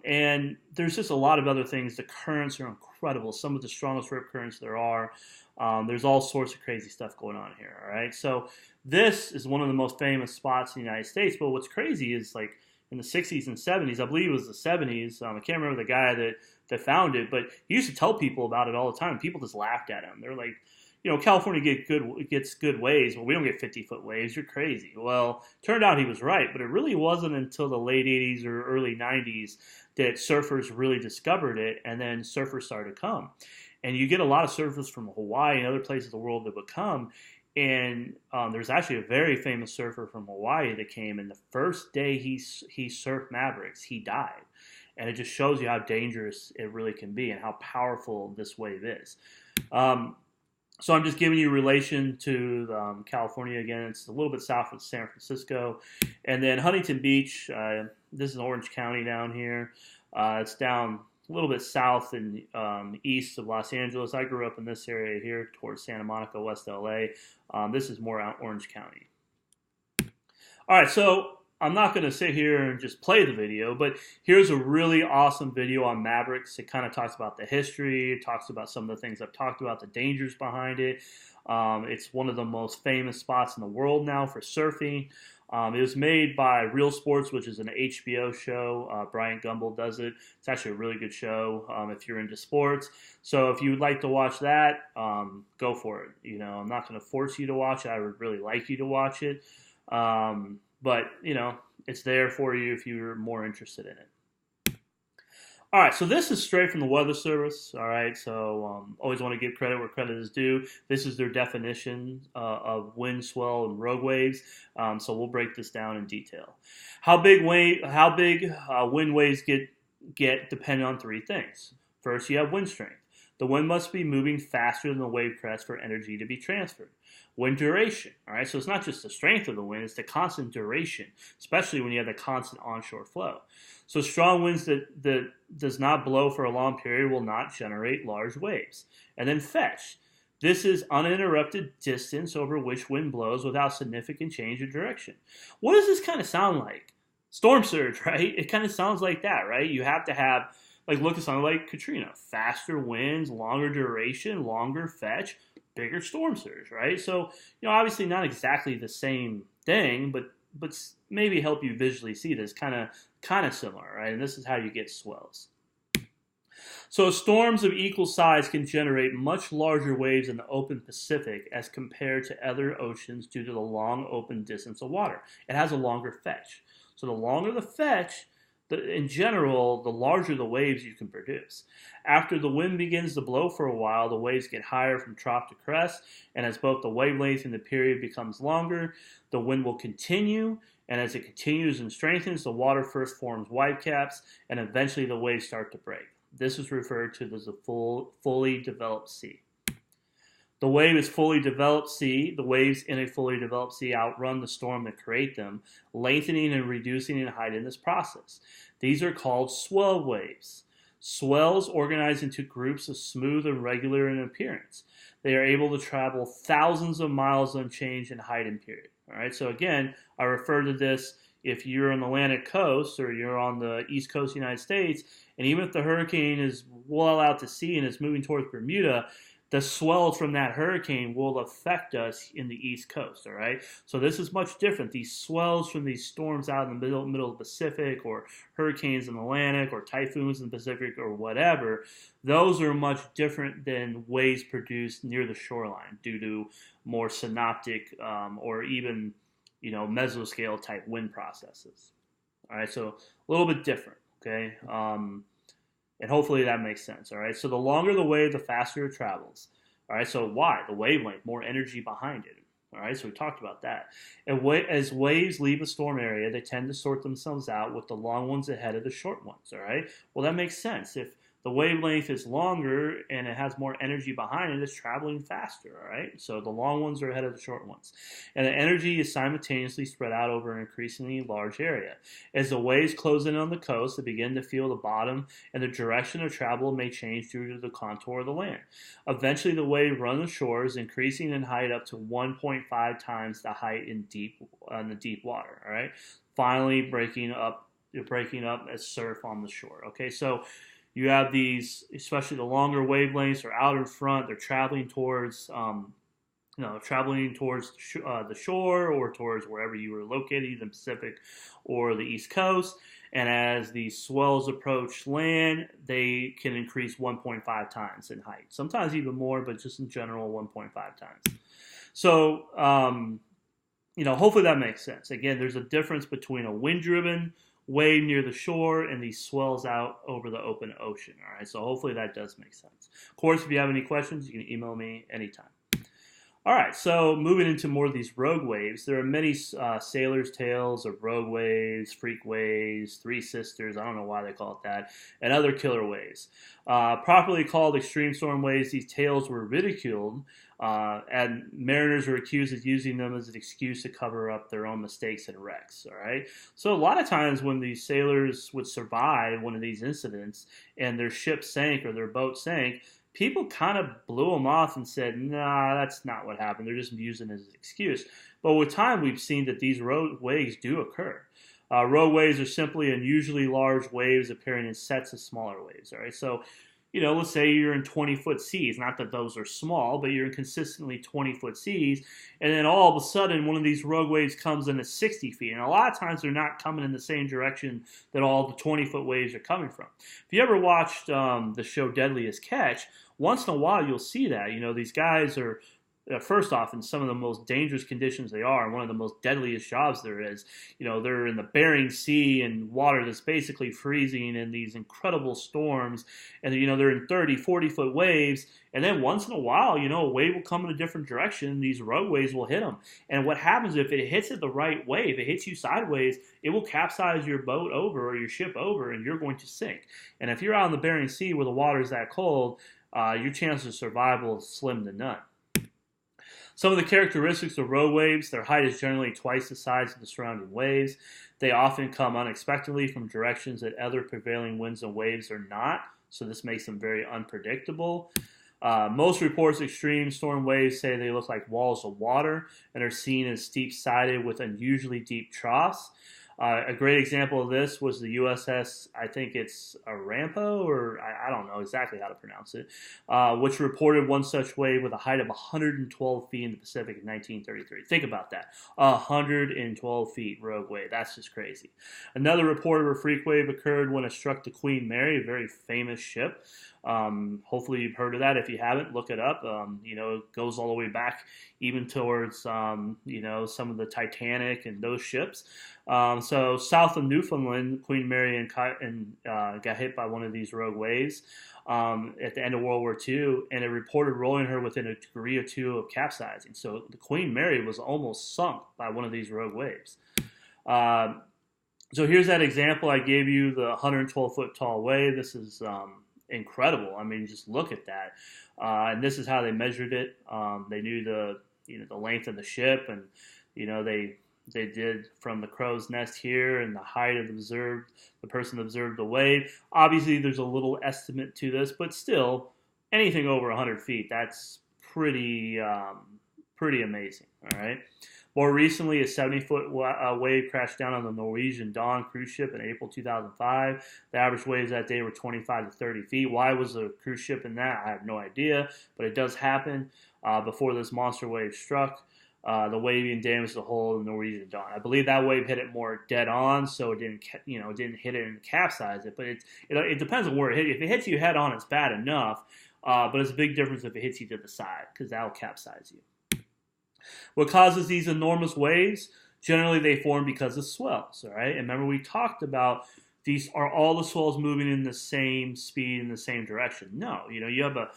And there's just a lot of other things. The currents are incredible. Some of the strongest rip currents there are. There's all sorts of crazy stuff going on here, all right? So this is one of the most famous spots in the United States, but what's crazy is, like, in the 60s and 70s, I believe it was the 70s, I can't remember the guy that found it, but he used to tell people about it all the time. People just laughed at him. They're like, California gets good waves. Well, we don't get 50-foot waves. You're crazy. Well, turned out he was right, but it really wasn't until the late 80s or early 90s that surfers really discovered it, and then surfers started to come. And you get a lot of surfers from Hawaii and other places of the world that would come. And there's actually a very famous surfer from Hawaii that came, and the first day he surfed Mavericks, he died. And it just shows you how dangerous it really can be and how powerful this wave is. So I'm just giving you relation to California again. It's a little bit south of San Francisco. And then Huntington Beach, this is Orange County down here. It's down a little bit south and east of Los Angeles. I grew up in this area here towards Santa Monica, West LA. This is more out Orange County. All right, so I'm not going to sit here and just play the video, but here's a really awesome video on Mavericks. It kind of talks about the history. It talks about some of the things I've talked about, the dangers behind it. It's one of the most famous spots in the world now for surfing. It was made by Real Sports, which is an HBO show. Bryant Gumbel does it. It's actually a really good show if you're into sports. So if you would like to watch that, go for it. You know, I'm not going to force you to watch it. I would really like you to watch it. But, you know, it's there for you if you're more interested in it. All right, so this is straight from the Weather Service. All right, so always want to give credit where credit is due. This is their definition of wind swell and rogue waves. So we'll break this down in detail. How big wind waves get depend on three things. First, you have wind strength. The wind must be moving faster than the wave crest for energy to be transferred. Wind duration, all right? So it's not just the strength of the wind, it's the constant duration, especially when you have the constant onshore flow. So strong winds that does not blow for a long period will not generate large waves. And then fetch. This is uninterrupted distance over which wind blows without significant change of direction. What does this kind of sound like? Storm surge, right? It kind of sounds like that, right? You have to have, like, look at something like Katrina. Faster winds, longer duration, longer fetch, bigger storm surge, right? So, you know, obviously not exactly the same thing, but maybe help you visually see this kind of similar, right? And this is how you get swells. So storms of equal size can generate much larger waves in the open Pacific as compared to other oceans due to the long open distance of water. It has a longer fetch. So the longer the fetch, in general, the larger the waves you can produce. After the wind begins to blow for a while, the waves get higher from trough to crest, and as both the wavelength and the period becomes longer, the wind will continue, and as it continues and strengthens, the water first forms whitecaps, and eventually the waves start to break. This is referred to as a fully developed sea. The wave is fully developed sea. The waves in a fully developed sea outrun the storm that create them, lengthening and reducing in height in this process. These are called swell waves. Swells organize into groups of smooth and regular in appearance. They are able to travel thousands of miles unchanged in height and period. All right, so again, I refer to this if you're on the Atlantic coast or you're on the East Coast of the United States, and even if the hurricane is well out to sea and it's moving towards Bermuda, the swells from that hurricane will affect us in the East Coast, all right? So this is much different. These swells from these storms out in the middle of the Pacific, or hurricanes in the Atlantic, or typhoons in the Pacific, or whatever, those are much different than waves produced near the shoreline due to more synoptic or even, you know, mesoscale type wind processes. All right, so a little bit different, okay? And hopefully that makes sense, all right? So the longer the wave, the faster it travels. All right, so why? The wavelength, more energy behind it. All right, so we talked about that. And as waves leave a storm area, they tend to sort themselves out with the long ones ahead of the short ones, all right? Well, that makes sense. If the wavelength is longer and it has more energy behind it, it's traveling faster, all right? So the long ones are ahead of the short ones. And the energy is simultaneously spread out over an increasingly large area. As the waves close in on the coast, they begin to feel the bottom, and the direction of travel may change due to the contour of the land. Eventually, the wave runs the shores, increasing in height up to 1.5 times the height in the deep water, all right? Finally, breaking up as surf on the shore, okay? So you have these, especially the longer wavelengths are out in front. They're traveling towards, the shore or towards wherever you were located, the Pacific or the East Coast. And as these swells approach land, they can increase 1.5 times in height. Sometimes even more, but just in general, 1.5 times. So, hopefully that makes sense. Again, there's a difference between a wind-driven wave near the shore and these swells out over the open ocean. All right, so hopefully that does make sense. Of course, if you have any questions, you can email me anytime. All right, so moving into more of these rogue waves, there are many sailors' tales of rogue waves, freak waves, three sisters, I don't know why they call it that, and other killer waves. Properly called extreme storm waves, these tales were ridiculed, and mariners were accused of using them as an excuse to cover up their own mistakes and wrecks, all right? So a lot of times when these sailors would survive one of these incidents and their ship sank or their boat sank, people kind of blew them off and said, nah, that's not what happened. They're just using it as an excuse. But with time, we've seen that these rogue waves do occur. Rogue waves are simply unusually large waves appearing in sets of smaller waves. All right, so let's say you're in 20-foot seas. Not that those are small, but you're in consistently 20-foot seas, and then all of a sudden one of these rogue waves comes in at 60 feet. And a lot of times they're not coming in the same direction that all the 20-foot waves are coming from. If you ever watched the show Deadliest Catch, once in a while you'll see that. These guys are first off, in some of the most dangerous conditions they are, and one of the most deadliest jobs there is. They're in the Bering Sea in water that's basically freezing in these incredible storms, and they're in 30, 40-foot waves, and then once in a while, a wave will come in a different direction, and these rogue waves will hit them. And what happens if it hits it the right way, if it hits you sideways, it will capsize your boat over or your ship over, and you're going to sink. And if you're out in the Bering Sea where the water is that cold, your chances of survival is slim to none. Some of the characteristics of rogue waves: their height is generally twice the size of the surrounding waves. They often come unexpectedly from directions that other prevailing winds and waves are not, so this makes them very unpredictable. Most reports of extreme storm waves say they look like walls of water and are seen as steep-sided with unusually deep troughs. A great example of this was the USS, I think it's Aramco, or I don't know exactly how to pronounce it, which reported one such wave with a height of 112 feet in the Pacific in 1933. Think about that. 112 feet rogue wave. That's just crazy. Another report of a freak wave occurred when it struck the Queen Mary, a very famous ship. Hopefully you've heard of that. If you haven't, look it up. It goes all the way back even towards, some of the Titanic and those ships. So south of Newfoundland, Queen Mary got hit by one of these rogue waves at the end of World War II, and it reported rolling her within a degree or two of capsizing. So the Queen Mary was almost sunk by one of these rogue waves. So here's that example I gave you, the 112-foot tall wave. This is incredible. I mean, just look at that. And this is how they measured it. They knew the length of the ship, and they did from the crow's nest here and the height of the person observed the wave. Obviously, there's a little estimate to this, but still, anything over 100 feet, that's pretty amazing. All right. More recently, a 70-foot wave crashed down on the Norwegian Dawn cruise ship in April 2005. The average waves that day were 25 to 30 feet. Why was the cruise ship in that? I have no idea, but it does happen. Before this monster wave struck, the wave damaged the hull of the Norwegian Dawn. I believe that wave hit it more dead on, so it didn't hit it and capsize it. But it depends on where it hit you. If it hits you head on, it's bad enough. But it's a big difference if it hits you to the side, because that'll capsize you. What causes these enormous waves? Generally, they form because of swells. All right, and remember we talked about these are all the swells moving in the same speed in the same direction. No, you have a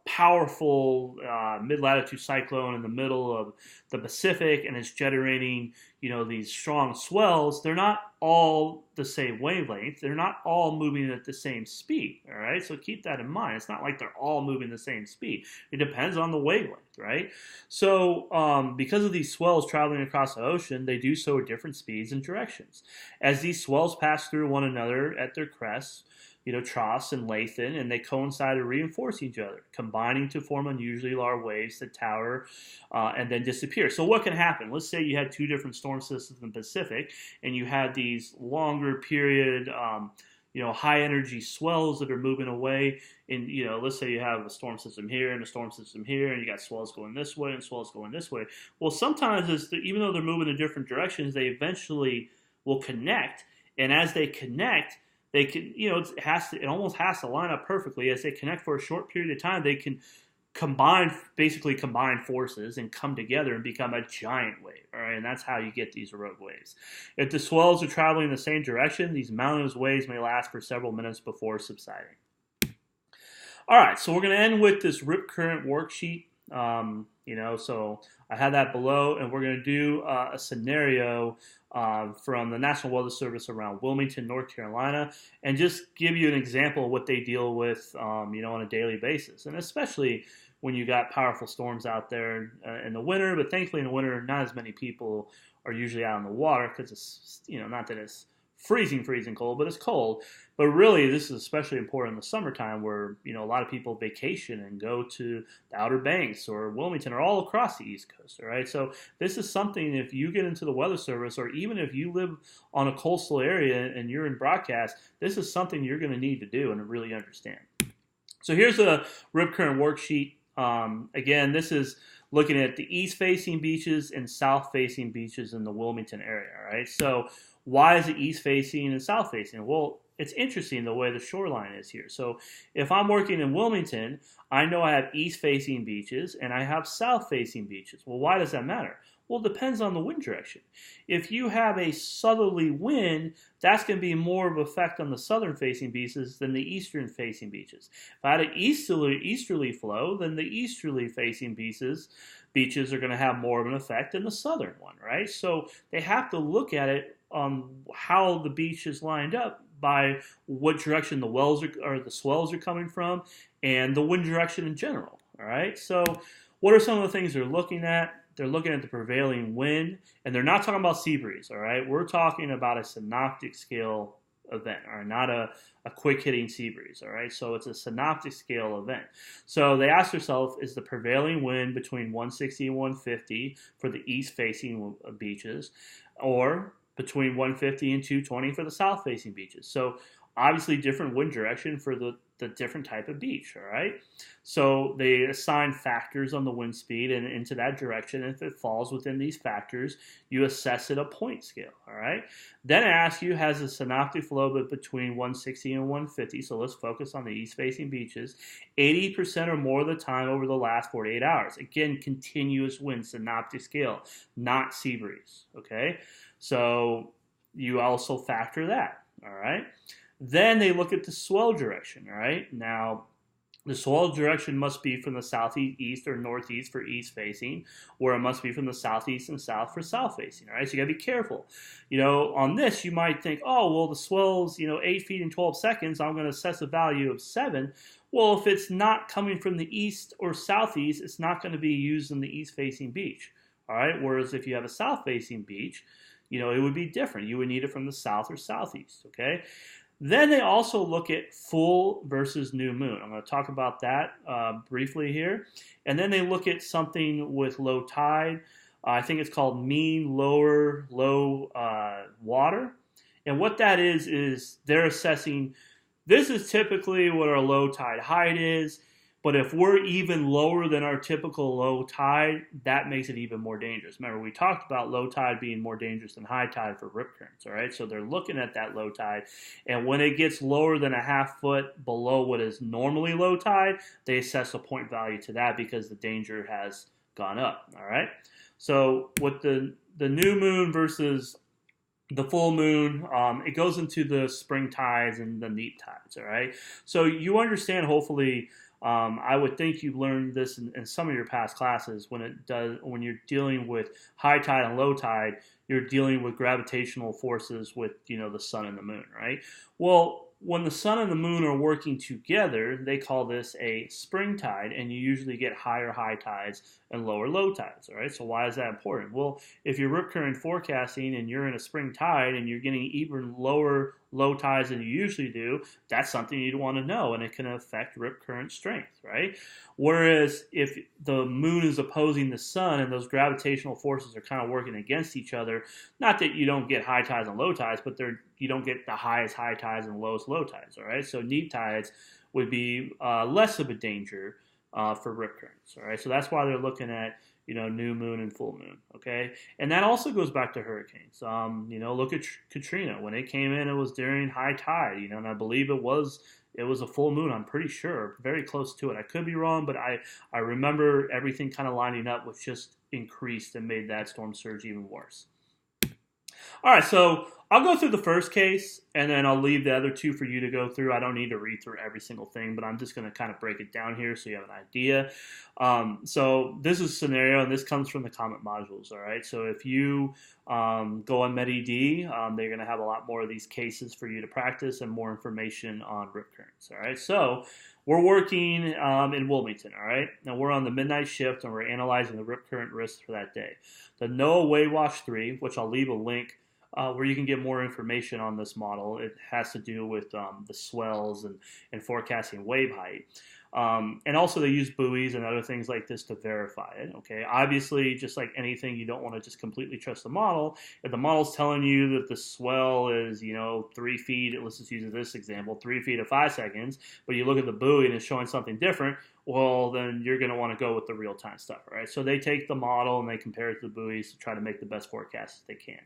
powerful mid-latitude cyclone in the middle of the Pacific, and it's generating, these strong swells. They're not all the same wavelength. They're not all moving at the same speed, all right? So keep that in mind. It's not like they're all moving the same speed. It depends on the wavelength, right? So because of these swells traveling across the ocean, they do so at different speeds and directions. As these swells pass through one another at their crests, troughs and lengthen, and they coincide and reinforce each other, combining to form unusually large waves that tower and then disappear. So what can happen? Let's say you had two different storm systems in the Pacific, and you had these longer period, high energy swells that are moving away. And, let's say you have a storm system here and a storm system here, and you got swells going this way and swells going this way. Well, sometimes even though they're moving in different directions, they eventually will connect. And as they connect, they can, it almost has to line up perfectly. As they connect for a short period of time, they can basically combine forces and come together and become a giant wave. All right, and that's how you get these rogue waves. If the swells are traveling in the same direction, these mountainous waves may last for several minutes before subsiding. All right, so we're going to end with this rip current worksheet. So I have that below, and we're going to do a scenario from the National Weather Service around Wilmington, North Carolina, and just give you an example of what they deal with, on a daily basis, and especially when you got powerful storms out there in the winter. But thankfully, in the winter, not as many people are usually out in the water because it's, not that it's freezing cold, but it's cold. But really, this is especially important in the summertime where, a lot of people vacation and go to the Outer Banks or Wilmington or all across the East Coast, all right? So this is something, if you get into the Weather Service or even if you live on a coastal area and you're in broadcast, this is something you're going to need to do and really understand. So here's a rip current worksheet. Again, this is looking at the east-facing beaches and south-facing beaches in the Wilmington area, all right? So why is it east-facing and south-facing? Well, it's interesting the way the shoreline is here. So if I'm working in Wilmington, I know I have east-facing beaches and I have south-facing beaches. Well, why does that matter? Well, it depends on the wind direction. If you have a southerly wind, that's going to be more of an effect on the southern-facing beaches than the eastern-facing beaches. If I had an easterly flow, then the easterly-facing beaches are going to have more of an effect than the southern one, right? So they have to look at it on how the beach is lined up by what direction the wells or the swells are coming from and the wind direction in general, all right? So what are some of the things they're looking at? They're looking at the prevailing wind, and they're not talking about sea breeze, all right? We're talking about a synoptic scale event, all right? Not a quick-hitting sea breeze, all right? So it's a synoptic scale event. So they ask themselves, is the prevailing wind between 160 and 150 for the east-facing beaches, or between 150 and 220 for the south-facing beaches? So obviously different wind direction for the different type of beach, all right? So they assign factors on the wind speed and into that direction. And if it falls within these factors, you assess it a point scale, all right? Then I ask you, has a synoptic flow between 160 and 150, so let's focus on the east-facing beaches, 80% or more of the time over the last 48 hours. Again, continuous wind, synoptic scale, not sea breeze, okay? So you also factor that, all right? Then they look at the swell direction, all right? Now, the swell direction must be from the southeast or northeast for east facing, or it must be from the southeast and south for south facing, all right? So you gotta be careful. On this, you might think, oh, well, the swell's, 8 feet in 12 seconds, I'm gonna assess a value of 7. Well, if it's not coming from the east or southeast, it's not gonna be used in the east facing beach, all right? Whereas if you have a south facing beach, it would be different. You would need it from the south or southeast, okay? Then they also look at full versus new moon. I'm going to talk about that briefly here. And then they look at something with low tide. I think it's called mean low water. And what that is they're assessing, this is typically what our low tide height is. But if we're even lower than our typical low tide, that makes it even more dangerous. Remember, we talked about low tide being more dangerous than high tide for rip currents, all right? So they're looking at that low tide, and when it gets lower than a half foot below what is normally low tide, they assess a point value to that because the danger has gone up, all right? So with the new moon versus the full moon, it goes into the spring tides and the neap tides, all right? So you understand, hopefully, I would think you've learned this in some of your past classes. When you're dealing with high tide and low tide, you're dealing with gravitational forces with the sun and the moon, right? Well, when the sun and the moon are working together, they call this a spring tide, and you usually get higher high tides and lower low tides, all right? So why is that important? Well, if you're rip current forecasting and you're in a spring tide and you're getting even lower low tides than you usually do, that's something you'd want to know, and it can affect rip current strength, right? Whereas if the moon is opposing the sun and those gravitational forces are kind of working against each other, not that you don't get high tides and low tides, but you don't get the highest high tides and lowest low tides, all right? So neap tides would be less of a danger for rip currents, all right? So that's why they're looking at new moon and full moon, okay? And that also goes back to hurricanes. Look at Katrina. When it came in, it was during high tide, and I believe it was a full moon, I'm pretty sure, very close to it. I could be wrong, but I remember everything kind of lining up, which just increased and made that storm surge even worse. All right, so I'll go through the first case, and then I'll leave the other two for you to go through. I don't need to read through every single thing, but I'm just going to kind of break it down here so you have an idea. So this is a scenario, and this comes from the comment modules, all right? So if you go on MedED, they're going to have a lot more of these cases for you to practice and more information on rip currents, all right? So we're working in Wilmington, all right? Now we're on the midnight shift, and we're analyzing the rip current risks for that day. The NOAA Wave Watch 3, which I'll leave a link where you can get more information on this model. It has to do with the swells and forecasting wave height. And also they use buoys and other things like this to verify it. Okay, obviously, just like anything, you don't want to just completely trust the model. If the model's telling you that the swell is, 3 feet, let's just use this example, 3 feet at 5 seconds, but you look at the buoy and it's showing something different, well, then you're going to want to go with the real-time stuff, all right? So they take the model and they compare it to the buoys to try to make the best forecasts they can.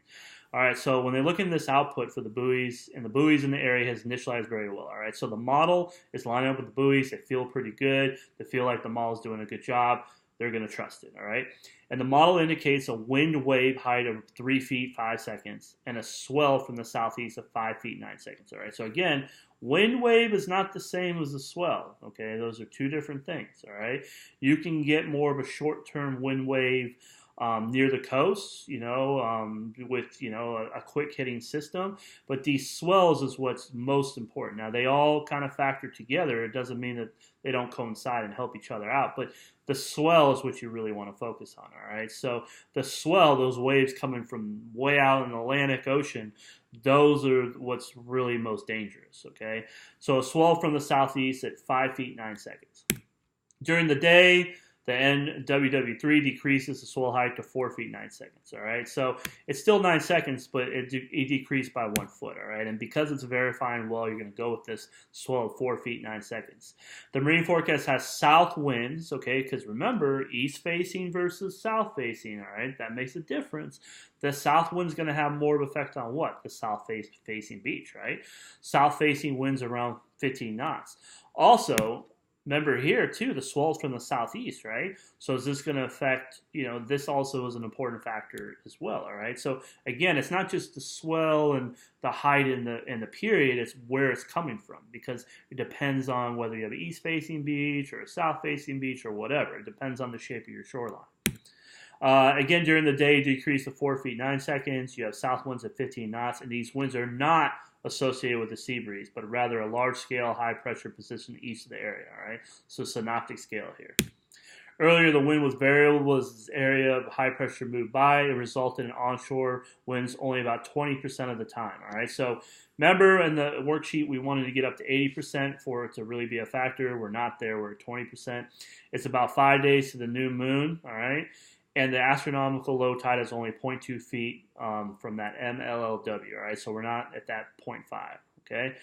All right, so when they look in this output for the buoys, and the buoys in the area has initialized very well, all right? So the model is lining up with the buoys. They feel pretty good. They feel like the model's doing a good job. They're going to trust it, all right? And the model indicates a wind wave height of 3 feet, 5 seconds, and a swell from the southeast of 5 feet, 9 seconds, all right? So again, wind wave is not the same as a swell, okay? Those are two different things, all right? You can get more of a short-term wind wave near the coast, with, a quick hitting system. But these swells is what's most important. Now, they all kind of factor together. It doesn't mean that they don't coincide and help each other out. But the swell is what you really want to focus on, all right? So the swell, those waves coming from way out in the Atlantic Ocean, those are what's really most dangerous, okay? So a swell from the southeast at 5 feet, 9 seconds. During the day, the NWW3 decreases the swell height to 4 feet, 9 seconds, all right? So it's still 9 seconds, but it decreased by 1 foot, all right? And because it's verifying well, you're going to go with this swell of 4 feet, 9 seconds. The marine forecast has south winds, okay? Because remember, east-facing versus south-facing, all right? That makes a difference. The south wind's going to have more of an effect on what? The south-facing beach, right? South-facing winds around 15 knots. Also, remember here, too, the swell's from the southeast, right? So is this going to affect, this also is an important factor as well, all right? So, again, it's not just the swell and the height in the period, it's where it's coming from, because it depends on whether you have an east-facing beach or a south-facing beach or whatever. It depends on the shape of your shoreline. Again, during the day, decrease to 4 feet, 9 seconds. You have south winds at 15 knots, and these winds are not associated with the sea breeze, but rather a large-scale, high-pressure position east of the area, all right? So synoptic scale here. Earlier, the wind was variable as this area of high pressure moved by. It resulted in onshore winds only about 20% of the time, all right? So remember in the worksheet, we wanted to get up to 80% for it to really be a factor. We're not there. We're at 20%. It's about 5 days to the new moon, all right? And the astronomical low tide is only 0.2 feet from that MLLW, all right? So we're not at that 0.5, okay?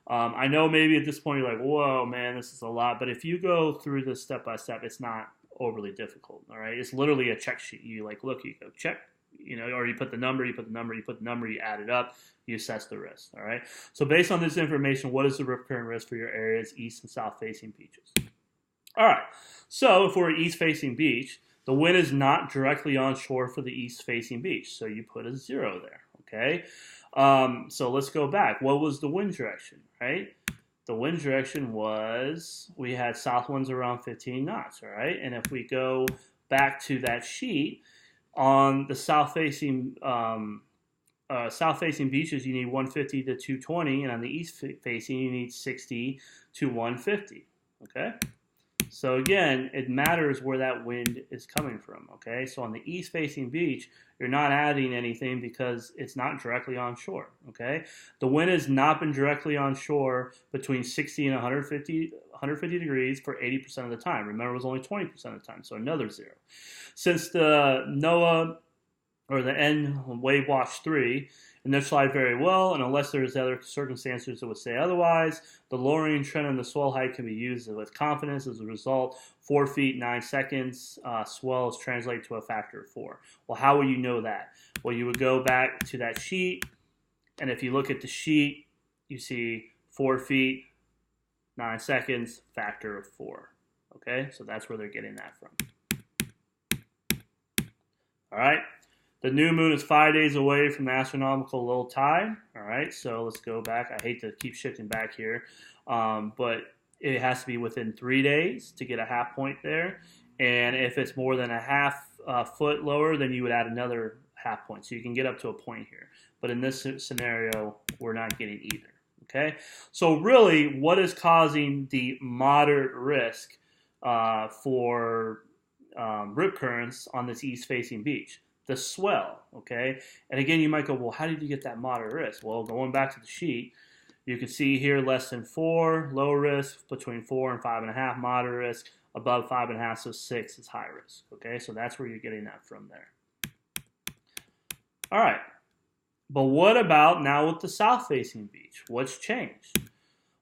I know maybe at this point you're like, whoa, man, this is a lot. But if you go through this step by step, it's not overly difficult, all right? It's literally a check sheet. You look, you go check, or you put the number, you add it up, you assess the risk, all right? So based on this information, what is the rip current risk for your areas, east and south-facing beaches? All right, so if we're an east-facing beach, the wind is not directly onshore for the east-facing beach, so you put a 0 there, okay? So let's go back. What was the wind direction, right? The wind direction was, we had south winds around 15 knots, all right? And if we go back to that sheet, on the south-facing beaches, you need 150 to 220, and on the east-facing, you need 60 to 150, okay? So again, it matters where that wind is coming from, okay? So on the east-facing beach, you're not adding anything because it's not directly onshore, okay? The wind has not been directly onshore between 60 and 150 degrees for 80% of the time. Remember, it was only 20% of the time, so another 0. Since the NOAA, or the N Wave Watch 3, initialized very well, and unless there's other circumstances that would say otherwise, the lowering trend in the swell height can be used with confidence. As a result, 4 feet, 9 seconds swell is translated to a factor of 4. Well, how will you know that? Well, you would go back to that sheet, and if you look at the sheet, you see 4 feet, 9 seconds, factor of 4. Okay, so that's where they're getting that from. All right. The new moon is 5 days away from the astronomical low tide. All right, so let's go back. I hate to keep shifting back here, but it has to be within 3 days to get a half point there. And if it's more than a half foot lower, then you would add another half point. So you can get up to a point here. But in this scenario, we're not getting either. Okay, so really, what is causing the moderate risk for rip currents on this east-facing beach? the swell, okay? And again, you might go, well, how did you get that moderate risk? Well, going back to the sheet, you can see here less than 4, low risk, between 4 and 5.5, moderate risk, above 5.5, so 6 is high risk, okay? So that's where you're getting that from there. All right, but what about now with the south-facing beach? What's changed?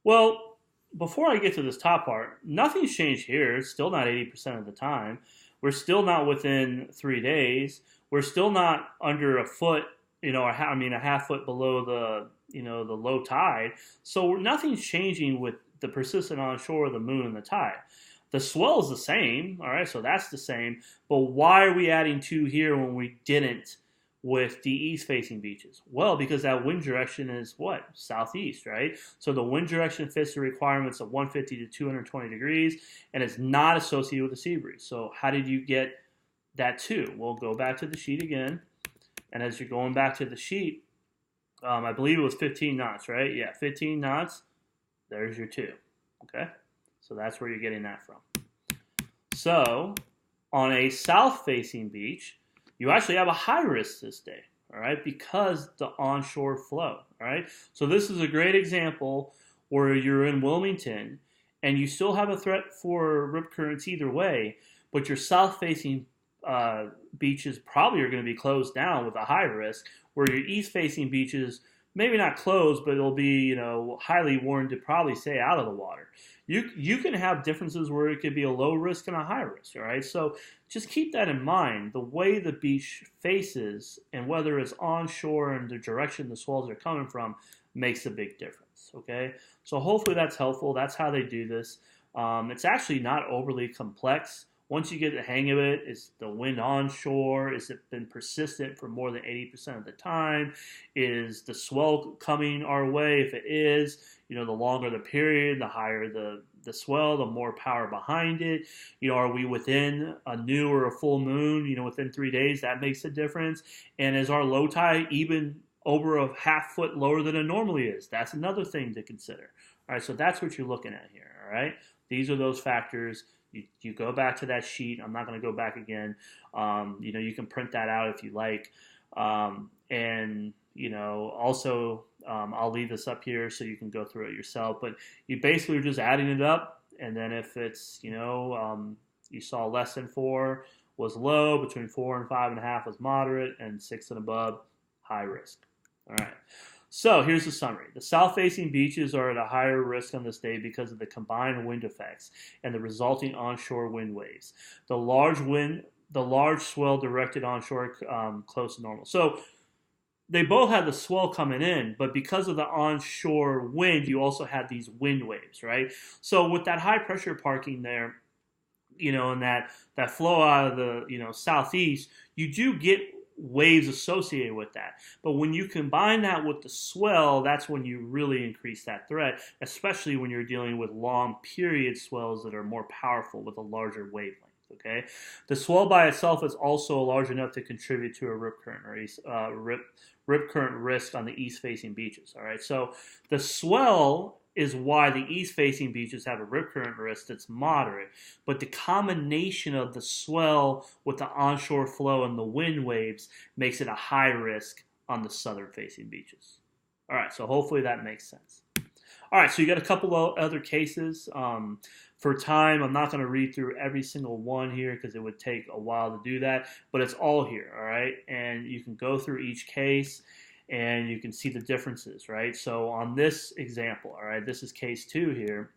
Well, before I get to this top part, nothing's changed here. It's still not 80% of the time. We're still not within 3 days. We're still not under a foot, a half foot below the, the low tide. So nothing's changing with the persistent onshore, the moon, and the tide. The swell is the same, all right, so that's the same. But why are we adding 2 here when we didn't with the east-facing beaches? Well, because that wind direction is what? Southeast, right? So the wind direction fits the requirements of 150 to 220 degrees, and it's not associated with the sea breeze. So how did you get that 2? Well, go back to the sheet again, and as you're going back to the sheet, I believe it was 15 knots, right? Yeah, 15 knots. There's your 2, okay? So that's where you're getting that from. So on a south-facing beach, you actually have a high risk this day, all right, because the onshore flow, all right? So this is a great example where you're in Wilmington and you still have a threat for rip currents either way, but your south-facing beaches probably are going to be closed down with a high risk, where your east-facing beaches maybe not closed, but it'll be, highly warned to probably stay out of the water. You can have differences where it could be a low risk and a high risk, all right? So just keep that in mind. The way the beach faces and whether it's onshore and the direction the swells are coming from makes a big difference, okay? So hopefully that's helpful. That's how they do this. It's actually not overly complex. Once you get the hang of it, is the wind onshore? Is it been persistent for more than 80% of the time? Is the swell coming our way? If it is, the longer the period, the higher the swell, the more power behind it. Are we within a new or a full moon, within 3 days? That makes a difference. And is our low tide even over a half foot lower than it normally is? That's another thing to consider. All right, so that's what you're looking at here, all right? These are those factors. You go back to that sheet. I'm not going to go back again. You can print that out if you like. Also, I'll leave this up here so you can go through it yourself. But you basically are just adding it up. And then if it's, you saw less than 4 was low, between 4 and 5.5 was moderate, and 6 and above, high risk. All right. So here's the summary. The south-facing beaches are at a higher risk on this day because of the combined wind effects and the resulting onshore wind waves. The large swell directed onshore close to normal. So they both had the swell coming in, but because of the onshore wind, you also had these wind waves, right? So with that high pressure parking there, and that flow out of the, southeast, you do get waves associated with that. But when you combine that with the swell, that's when you really increase that threat, especially when you're dealing with long period swells that are more powerful with a larger wavelength. Okay, the swell by itself is also large enough to contribute to a rip current risk on the east-facing beaches. All right, so the swell is why the east-facing beaches have a rip current risk that's moderate, but the combination of the swell with the onshore flow and the wind waves makes it a high risk on the southern-facing beaches. All right, so hopefully that makes sense. All right, so you got a couple of other cases. For time, I'm not going to read through every single one here because it would take a while to do that, but it's all here, all right? And you can go through each case and you can see the differences, right? So on this example, all right, this is case 2 here.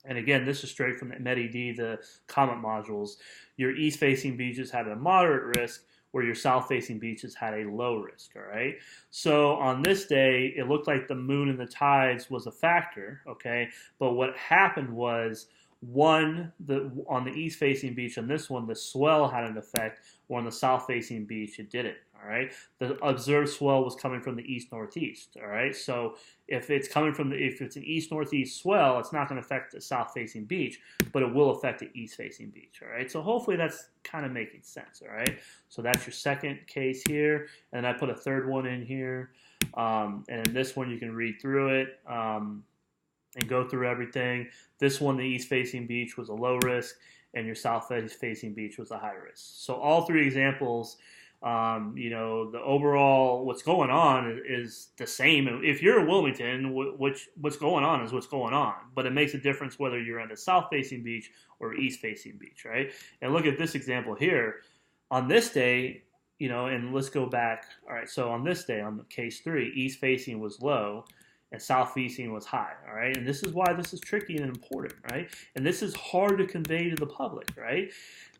And again, this is straight from the MED-ED, the comment modules. Your east-facing beaches had a moderate risk, where your south-facing beaches had a low risk, all right? So on this day, it looked like the moon and the tides was a factor, okay? But what happened was, on the east-facing beach, on this one, the swell had an effect, or on the south-facing beach, it didn't, all right? The observed swell was coming from the east-northeast, all right? So if it's an east-northeast swell, it's not going to affect the south-facing beach, but it will affect the east-facing beach, all right? So hopefully that's kind of making sense, all right? So that's your second case here, and I put a third one in here, and in this one you can read through it, and go through everything. This one, the east-facing beach, was a low risk, and your south-facing beach was a high risk. So all 3 examples, You know, the overall what's going on is the same. If you're in Wilmington, what's going on is what's going on. But it makes a difference whether you're at a south-facing beach or east-facing beach, right? And look at this example here. On this day, you know, and let's go back. All right, so on this day, on case 3, east-facing was low and south-facing was high, all right? And this is why this is tricky and important, right? And this is hard to convey to the public, right?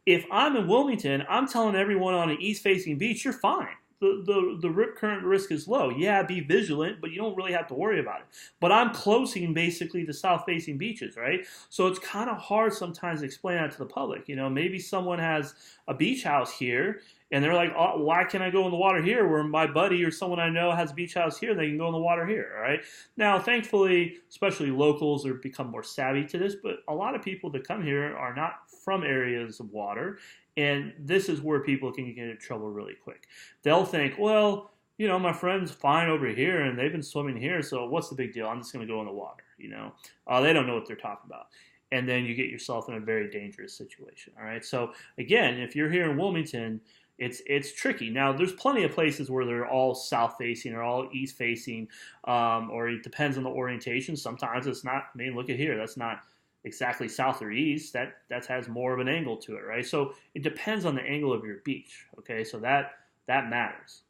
If I'm in Wilmington, I'm telling everyone on an east-facing beach, you're fine. The rip current risk is low. Yeah, be vigilant, but you don't really have to worry about it. But I'm closing basically the south-facing beaches, right? So it's kind of hard sometimes to explain that to the public. You know, maybe someone has a beach house here, and they're like, oh, why can't I go in the water here where my buddy or someone I know has a beach house here, they can go in the water here, all right? Now, thankfully, especially locals are become more savvy to this, but a lot of people that come here are not from areas of water, and this is where people can get in trouble really quick. They'll think, well, you know, my friend's fine over here, and they've been swimming here, so what's the big deal? I'm just going to go in the water, you know? They don't know what they're talking about. And then you get yourself in a very dangerous situation, all right? So, again, if you're here in Wilmington, it's tricky. Now, there's plenty of places where they're all south-facing or all east-facing, or it depends on the orientation. Sometimes it's not. I mean, look at here. That's not exactly south or east. That has more of an angle to it, right? So it depends on the angle of your beach, okay? So that matters.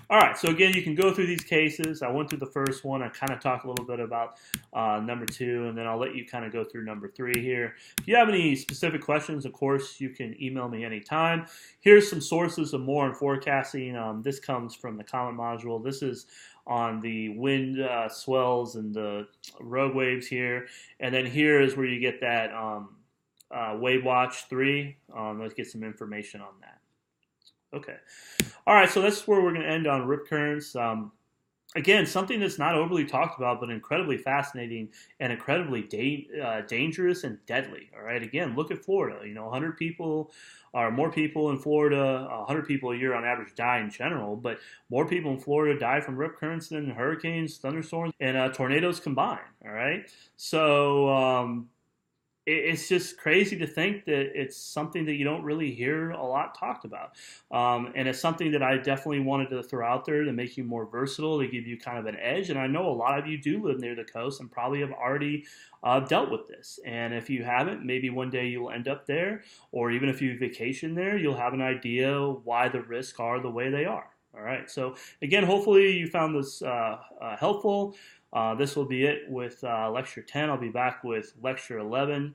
All right, so again, you can go through these cases. I went through the first one. I kind of talked a little bit about number 2, and then I'll let you kind of go through number 3 here. If you have any specific questions, of course, you can email me anytime. Here's some sources of more on forecasting. This comes from the comment module. This is on the wind swells and the rogue waves here. And then here is where you get that Wave Watch 3. Let's get some information on that. Okay. All right, so that's where we're going to end on rip currents. Again, something that's not overly talked about, but incredibly fascinating and incredibly dangerous and deadly. All right, again, look at Florida. You know, 100 people or more people in Florida, 100 people a year on average die in general, but more people in Florida die from rip currents than hurricanes, thunderstorms, and tornadoes combined. All right, so it's just crazy to think that it's something that you don't really hear a lot talked about. And it's something that I definitely wanted to throw out there to make you more versatile, to give you kind of an edge. And I know a lot of you do live near the coast and probably have already dealt with this. And if you haven't, maybe one day you'll end up there, or even if you vacation there, you'll have an idea why the risks are the way they are. All right. So again, hopefully you found this helpful. This will be it with Lecture 10. I'll be back with Lecture 11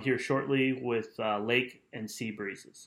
here shortly with lake and sea breezes.